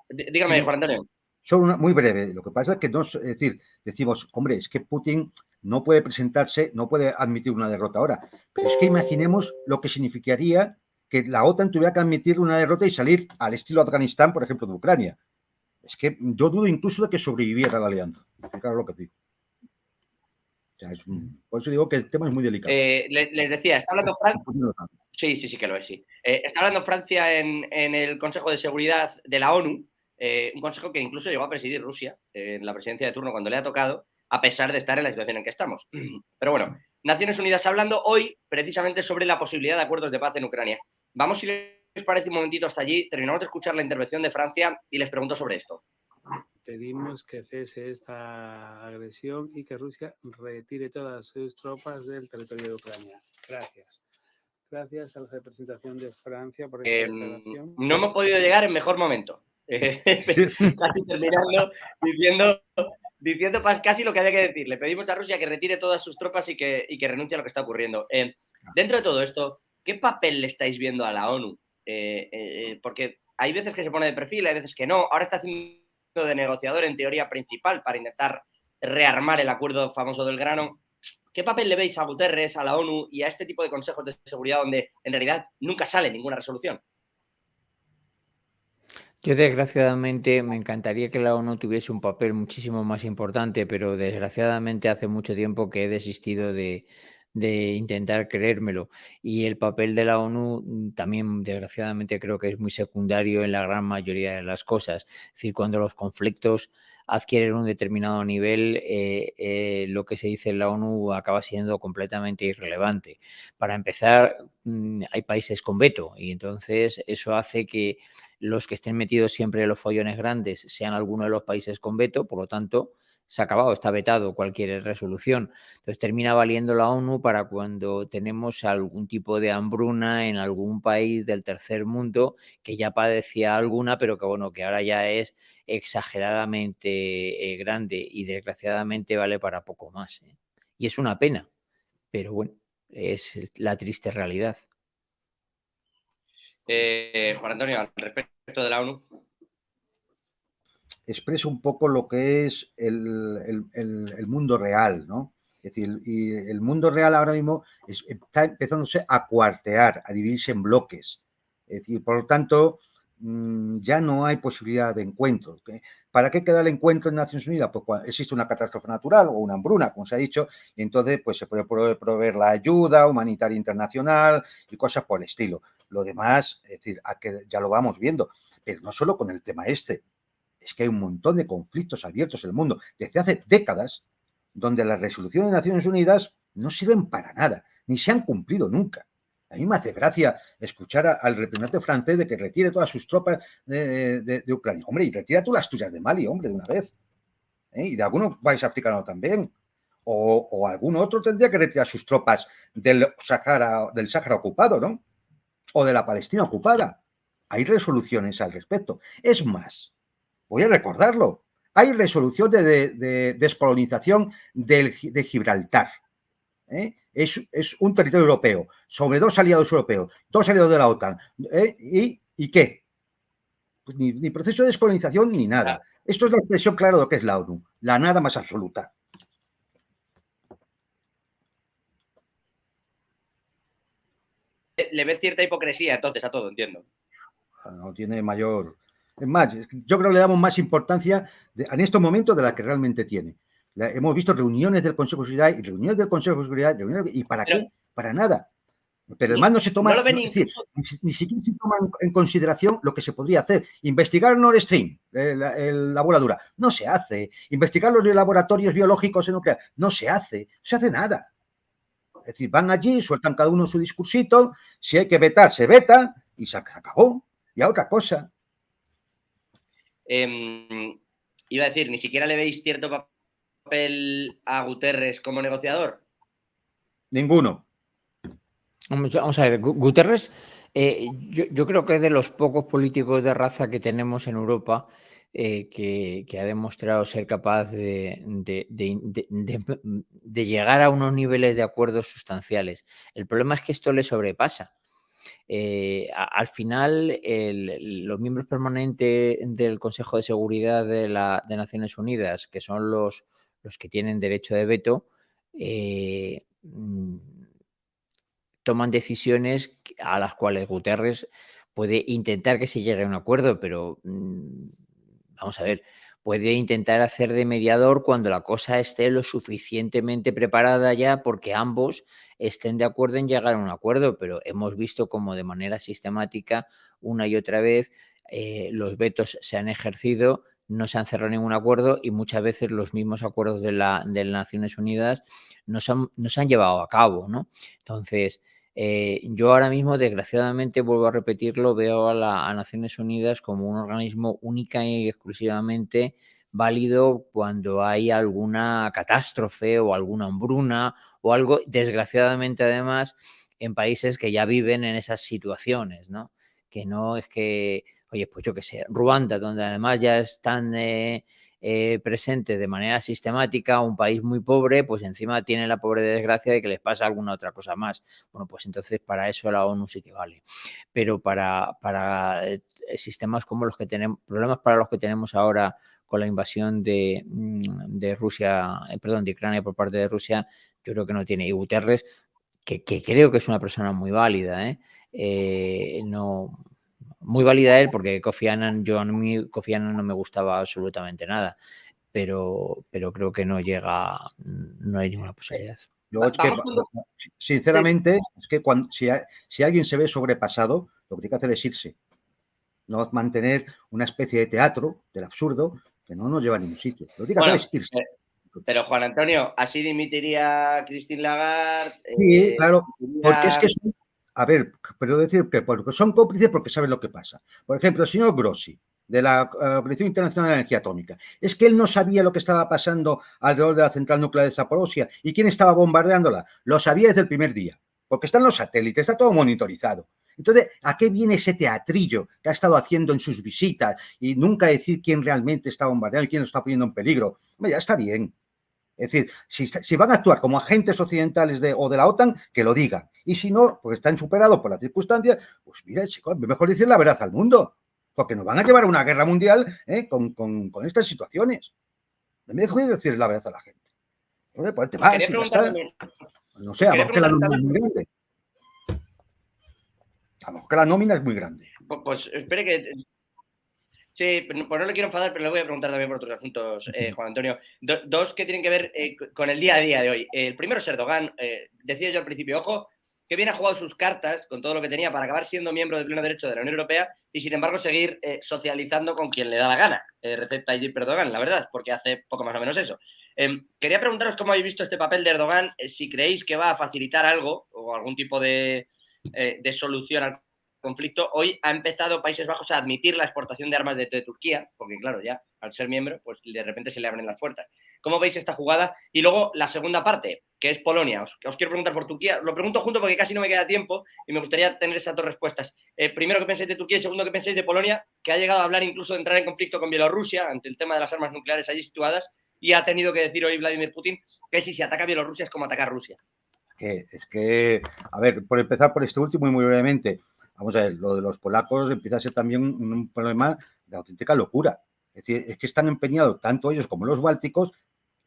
Dígame, Juan Antonio. Son muy breve. Lo que pasa es que es decir, decimos, hombre, es que Putin no puede presentarse, no puede admitir una derrota ahora. Pero es que imaginemos lo que significaría que la OTAN tuviera que admitir una derrota y salir al estilo Afganistán, por ejemplo, de Ucrania. Es que yo dudo incluso de que sobreviviera la alianza. Claro lo que digo. O sea, por eso digo que el tema es muy delicado. Les decía, está hablando Francia. Sí que lo es, sí. Está hablando Francia en el Consejo de Seguridad de la ONU, un consejo que incluso llegó a presidir Rusia en la presidencia de turno cuando le ha tocado, a pesar de estar en la situación en que estamos. Pero bueno, Naciones Unidas hablando hoy precisamente sobre la posibilidad de acuerdos de paz en Ucrania. Vamos, si les parece, un momentito hasta allí, terminamos de escuchar la intervención de Francia y les pregunto sobre esto. Pedimos que cese esta agresión y que Rusia retire todas sus tropas del territorio de Ucrania. Gracias. Gracias a la representación de Francia por esta declaración. No hemos podido llegar en mejor momento. Casi terminando diciendo casi lo que había que decir. Le pedimos a Rusia que retire todas sus tropas y que renuncie a lo que está ocurriendo. Dentro de todo esto, ¿qué papel le estáis viendo a la ONU? Porque hay veces que se pone de perfil, hay veces que no. Ahora está haciendo de negociador en teoría principal para intentar rearmar el acuerdo famoso del grano. ¿Qué papel le veis a Guterres, a la ONU y a este tipo de consejos de seguridad donde en realidad nunca sale ninguna resolución? Yo desgraciadamente me encantaría que la ONU tuviese un papel muchísimo más importante, pero desgraciadamente hace mucho tiempo que he desistido de intentar creérmelo. Y el papel de la ONU también desgraciadamente creo que es muy secundario en la gran mayoría de las cosas. Es decir, cuando los conflictos adquieren un determinado nivel, lo que se dice en la ONU acaba siendo completamente irrelevante. Para empezar, hay países con veto y entonces eso hace que los que estén metidos siempre en los follones grandes sean algunos de los países con veto, por lo tanto, se ha acabado, está vetado cualquier resolución. Entonces termina valiendo la ONU para cuando tenemos algún tipo de hambruna en algún país del tercer mundo que ya padecía alguna, pero que bueno, que ahora ya es exageradamente grande y desgraciadamente vale para poco más. Y es una pena, pero bueno, es la triste realidad. Juan Antonio, al respecto de la ONU. Expresa un poco lo que es el mundo real, ¿no? Es decir, y el mundo real ahora mismo está empezándose a cuartear, a dividirse en bloques. Es decir, por lo tanto, ya no hay posibilidad de encuentro. ¿Para qué queda el encuentro en Naciones Unidas? Pues cuando existe una catástrofe natural o una hambruna, como se ha dicho, y entonces pues se puede proveer la ayuda humanitaria internacional y cosas por el estilo. Lo demás, es decir, ya lo vamos viendo, pero no solo con el tema este. Es que hay un montón de conflictos abiertos en el mundo desde hace décadas donde las resoluciones de Naciones Unidas no sirven para nada, ni se han cumplido nunca. A mí me hace gracia escuchar al representante francés de que retire todas sus tropas de Ucrania. Hombre, y retira tú las tuyas de Mali, hombre, de una vez. Y de algunos países africanos también. O algún otro tendría que retirar sus tropas del Sahara ocupado, ¿no? O de la Palestina ocupada. Hay resoluciones al respecto. Es más, voy a recordarlo. Hay resolución de descolonización de Gibraltar. Es un territorio europeo, sobre 2 aliados europeos, 2 aliados de la OTAN. ¿Y qué? Pues ni proceso de descolonización ni nada. Esto es la expresión clara de lo que es la ONU, la nada más absoluta. Le ves cierta hipocresía entonces a todo, entiendo. No tiene mayor... Es más, yo creo que le damos más importancia en estos momentos de la que realmente tiene. Hemos visto reuniones del Consejo de Seguridad y reuniones del Consejo de Seguridad, ¿y para qué? Para nada. Pero además no se toma, ¿No lo ven es decir, incluso? ni siquiera se toma en consideración lo que se podría hacer. Investigar Nord Stream, la voladura, no se hace. Investigar los laboratorios biológicos en nuclear, no se hace. No se hace nada. Es decir, van allí, sueltan cada uno su discursito, si hay que vetar, se veta y se acabó. Y a otra cosa. Iba a decir, ¿ni siquiera le veis cierto papel a Guterres como negociador? Ninguno. Vamos a ver, Guterres, yo creo que es de los pocos políticos de raza que tenemos en Europa que ha demostrado ser capaz de llegar a unos niveles de acuerdos sustanciales. El problema es que esto le sobrepasa. Al final, los miembros permanentes del Consejo de Seguridad de Naciones Unidas, que son los que tienen derecho de veto, toman decisiones a las cuales Guterres puede intentar que se llegue a un acuerdo, pero vamos a ver, puede intentar hacer de mediador cuando la cosa esté lo suficientemente preparada ya porque ambos estén de acuerdo en llegar a un acuerdo, pero hemos visto como de manera sistemática una y otra vez los vetos se han ejercido, no se han cerrado ningún acuerdo y muchas veces los mismos acuerdos de las Naciones Unidas no se han llevado a cabo, ¿no? Entonces, yo ahora mismo, desgraciadamente, vuelvo a repetirlo, veo a Naciones Unidas como un organismo única y exclusivamente válido cuando hay alguna catástrofe o alguna hambruna o algo, desgraciadamente además, en países que ya viven en esas situaciones, ¿no? Que no es que, oye, pues yo qué sé, Ruanda, donde además ya están presentes de manera sistemática, un país muy pobre, pues encima tiene la pobre desgracia de que les pasa alguna otra cosa más. Bueno, pues entonces para eso la ONU sí que vale. Pero para sistemas como los que tenemos, problemas para los que tenemos ahora con la invasión de Rusia, de Ucrania por parte de Rusia, yo creo que no tiene. Y Guterres, que creo que es una persona muy válida, no... Muy válida él, porque Kofi Annan no me gustaba absolutamente nada, pero creo que no hay ninguna posibilidad. Yo es que, sinceramente, es que si alguien se ve sobrepasado, lo que tiene que hacer es irse. No mantener una especie de teatro del absurdo que no nos lleva a ningún sitio. Lo que tiene que hacer es irse. Pero Juan Antonio, ¿así dimitiría Christine Lagarde? Sí, claro, porque es que a ver, pero decir que porque son cómplices porque saben lo que pasa. Por ejemplo, el señor Grossi, de la Organización Internacional de Energía Atómica, es que él no sabía lo que estaba pasando alrededor de la central nuclear de Zaporozhia y quién estaba bombardeándola. Lo sabía desde el primer día, porque están los satélites, está todo monitorizado. Entonces, ¿a qué viene ese teatrillo que ha estado haciendo en sus visitas y nunca decir quién realmente está bombardeando y quién lo está poniendo en peligro? Hombre, ya está bien. Es decir, si van a actuar como agentes occidentales o de la OTAN, que lo digan. Y si no, pues están superados por las circunstancias, pues mira, chicos, mejor decir la verdad al mundo. Porque nos van a llevar a una guerra mundial con estas situaciones. Mejor decir la verdad a la gente. Entonces, pues te vas y ya está. No sé, a lo mejor que la nómina es muy grande. A lo mejor que la nómina es muy grande. Pues espere que... Sí, pues no le quiero enfadar, pero le voy a preguntar también por otros asuntos, Juan Antonio. Dos que tienen que ver con el día a día de hoy. El primero es Erdogan. Decía yo al principio, ojo, que bien ha jugado sus cartas con todo lo que tenía para acabar siendo miembro de pleno derecho de la Unión Europea y, sin embargo, seguir socializando con quien le da la gana. Recep Tayyip Erdogan, la verdad, porque hace poco más o menos eso. Quería preguntaros cómo habéis visto este papel de Erdogan, si creéis que va a facilitar algo o algún tipo de solución al conflicto. Hoy ha empezado Países Bajos a admitir la exportación de armas de Turquía, porque claro, ya al ser miembro, pues de repente se le abren las puertas. ¿Cómo veis esta jugada? Y luego la segunda parte, que es Polonia. Os quiero preguntar por Turquía. Lo pregunto junto porque casi no me queda tiempo y me gustaría tener esas dos respuestas. Primero, ¿qué pensáis de Turquía? Y segundo, ¿qué pensáis de Polonia? Que ha llegado a hablar incluso de entrar en conflicto con Bielorrusia ante el tema de las armas nucleares allí situadas y ha tenido que decir hoy Vladimir Putin que si se ataca a Bielorrusia es como atacar a Rusia. Es que, a ver, por empezar por este último y muy brevemente, vamos a ver, lo de los polacos empieza a ser también un problema de auténtica locura. Es decir, es que están empeñados, tanto ellos como los bálticos,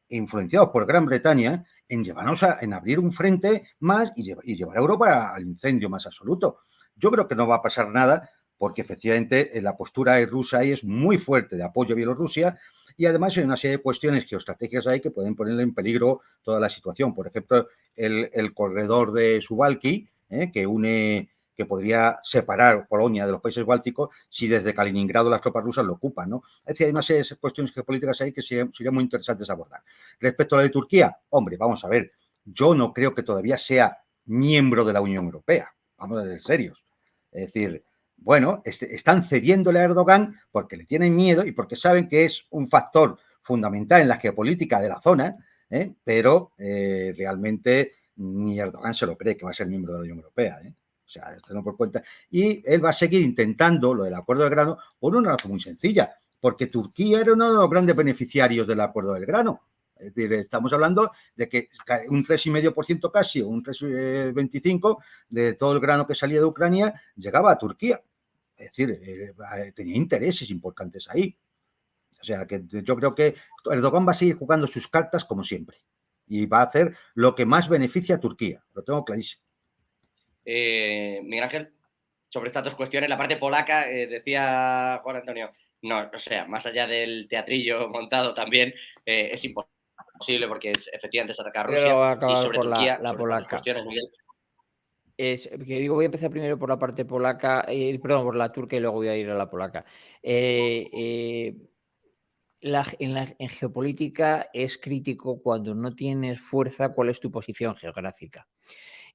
influenciados por Gran Bretaña, en llevarnos en abrir un frente más y llevar a Europa al incendio más absoluto. Yo creo que no va a pasar nada, porque efectivamente la postura rusa ahí es muy fuerte de apoyo a Bielorrusia y además hay una serie de cuestiones geoestratégicas ahí que pueden poner en peligro toda la situación. Por ejemplo, el corredor de Suwałki, que podría separar Polonia de los países bálticos si desde Kaliningrado las tropas rusas lo ocupan, ¿no? Es decir, hay una serie de cuestiones geopolíticas ahí que serían muy interesantes abordar. Respecto a la de Turquía, hombre, vamos a ver, yo no creo que todavía sea miembro de la Unión Europea, vamos a ser serios. Es decir, bueno, están cediéndole a Erdogan porque le tienen miedo y porque saben que es un factor fundamental en la geopolítica de la zona, pero realmente ni Erdogan se lo cree que va a ser miembro de la Unión Europea. O sea, esto no por cuenta. Y él va a seguir intentando lo del acuerdo del grano por una razón muy sencilla, porque Turquía era uno de los grandes beneficiarios del acuerdo del grano. Es decir, estamos hablando de que un 3,5% casi, o un 3,25% de todo el grano que salía de Ucrania llegaba a Turquía. Es decir, tenía intereses importantes ahí. O sea, que yo creo que Erdogan va a seguir jugando sus cartas como siempre. Y va a hacer lo que más beneficia a Turquía. Lo tengo clarísimo. Miguel Ángel, sobre estas dos cuestiones, la parte polaca, decía Juan Antonio, no, o sea, más allá del teatrillo montado también, es imposible porque efectivamente es atacar a Rusia. Voy a acabar y sobre por Turquía, la sobre polaca. estas dos cuestiones, Miguel. Que digo, voy a empezar primero por la parte polaca, perdón, por la turca y luego voy a ir a la polaca. En geopolítica es crítico cuando no tienes fuerza cuál es tu posición geográfica.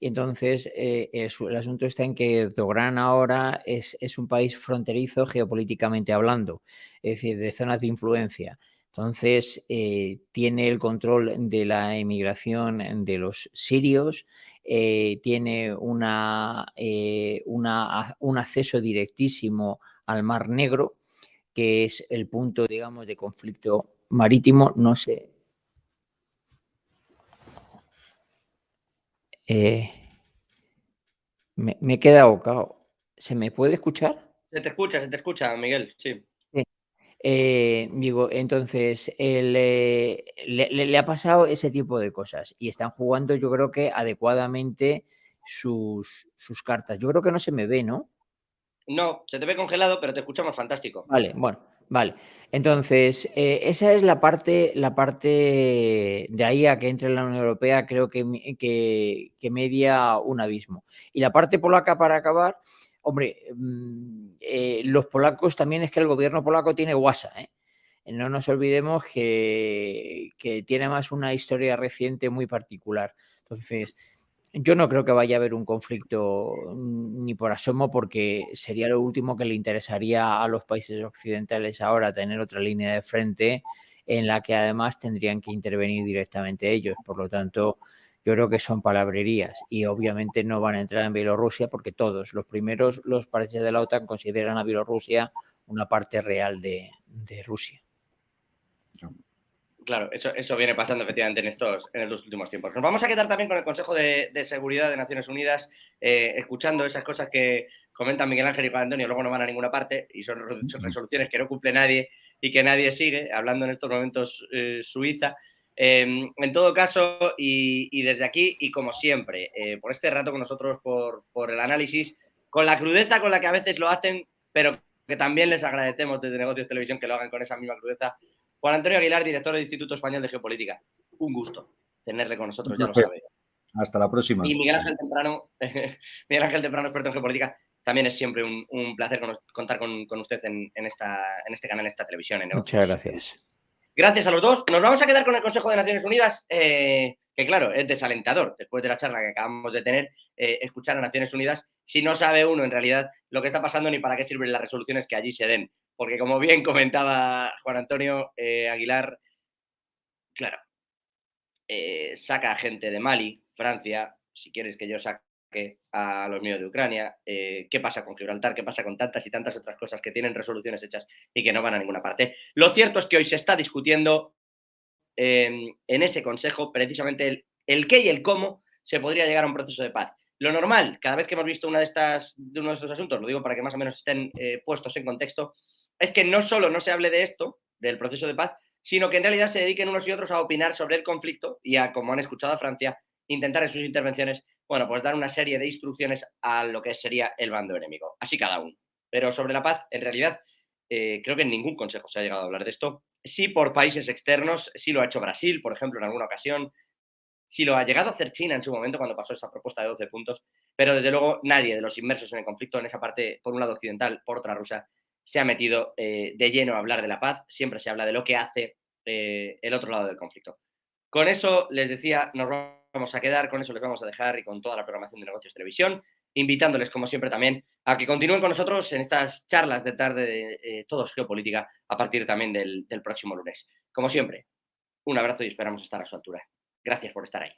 Entonces, el asunto está en que Erdogan ahora es un país fronterizo geopolíticamente hablando, es decir, de zonas de influencia. Entonces, tiene el control de la emigración de los sirios, tiene un acceso directísimo al Mar Negro, que es el punto, digamos, de conflicto marítimo. No sé. Me he quedado ahogado. ¿Se me puede escuchar? Se te escucha, Miguel, sí. Sí. Digo, entonces, le ha pasado ese tipo de cosas y están jugando, yo creo que adecuadamente sus cartas. Yo creo que no se me ve, ¿no? No, se te ve congelado, pero te escuchamos fantástico. Vale, bueno, vale. Entonces, esa es la parte de ahí a que entre en la Unión Europea, creo que media un abismo. Y la parte polaca, para acabar, hombre, los polacos también, es que el gobierno polaco tiene guasa, ¿eh? No nos olvidemos que tiene más una historia reciente muy particular. Entonces, yo no creo que vaya a haber un conflicto ni por asomo, porque sería lo último que le interesaría a los países occidentales ahora, tener otra línea de frente en la que además tendrían que intervenir directamente ellos. Por lo tanto, yo creo que son palabrerías y obviamente no van a entrar en Bielorrusia, porque todos los países de la OTAN consideran a Bielorrusia una parte real de Rusia. Claro, eso viene pasando efectivamente en los últimos tiempos. Nos vamos a quedar también con el Consejo de Seguridad de Naciones Unidas, escuchando esas cosas que comentan Miguel Ángel y Juan Antonio, luego no van a ninguna parte y son resoluciones que no cumple nadie y que nadie sigue, hablando en estos momentos Suiza. En todo caso, y desde aquí, y como siempre, por este rato con nosotros, por el análisis, con la crudeza con la que a veces lo hacen, pero que también les agradecemos desde Negocios Televisión que lo hagan con esa misma crudeza. Juan Antonio Aguilar, director del Instituto Español de Geopolítica. Un gusto tenerle con nosotros, ya lo sabe. Hasta la próxima. Y Miguel Ángel Temprano, experto en geopolítica, también es siempre un placer contar con usted en este canal, en esta televisión. Muchas gracias. Gracias a los dos. Nos vamos a quedar con el Consejo de Naciones Unidas, que claro, es desalentador, después de la charla que acabamos de tener, escuchar a Naciones Unidas, si no sabe uno en realidad lo que está pasando ni para qué sirven las resoluciones que allí se den. Porque como bien comentaba Juan Antonio Aguilar, claro, saca a gente de Mali, Francia, si quieres que yo saque a los míos de Ucrania, ¿qué pasa con Gibraltar? ¿Qué pasa con tantas y tantas otras cosas que tienen resoluciones hechas y que no van a ninguna parte? Lo cierto es que hoy se está discutiendo en ese consejo precisamente el qué y el cómo se podría llegar a un proceso de paz. Lo normal, cada vez que hemos visto uno de estos asuntos, lo digo para que más o menos estén puestos en contexto, es que no solo no se hable de esto, del proceso de paz, sino que en realidad se dediquen unos y otros a opinar sobre el conflicto y a, como han escuchado a Francia, intentar en sus intervenciones, bueno, pues dar una serie de instrucciones a lo que sería el bando enemigo. Así cada uno. Pero sobre la paz, en realidad, creo que en ningún consejo se ha llegado a hablar de esto. Sí por países externos, sí lo ha hecho Brasil, por ejemplo, en alguna ocasión, sí lo ha llegado a hacer China en su momento cuando pasó esa propuesta de 12 puntos, pero desde luego nadie de los inmersos en el conflicto, en esa parte, por un lado occidental, por otra rusa, se ha metido de lleno a hablar de la paz. Siempre se habla de lo que hace el otro lado del conflicto. Con eso, les decía, nos vamos a quedar, con eso les vamos a dejar y con toda la programación de Negocios Televisión, invitándoles, como siempre, también a que continúen con nosotros en estas charlas de tarde de Todos Geopolítica a partir también del próximo lunes. Como siempre, un abrazo y esperamos estar a su altura. Gracias por estar ahí.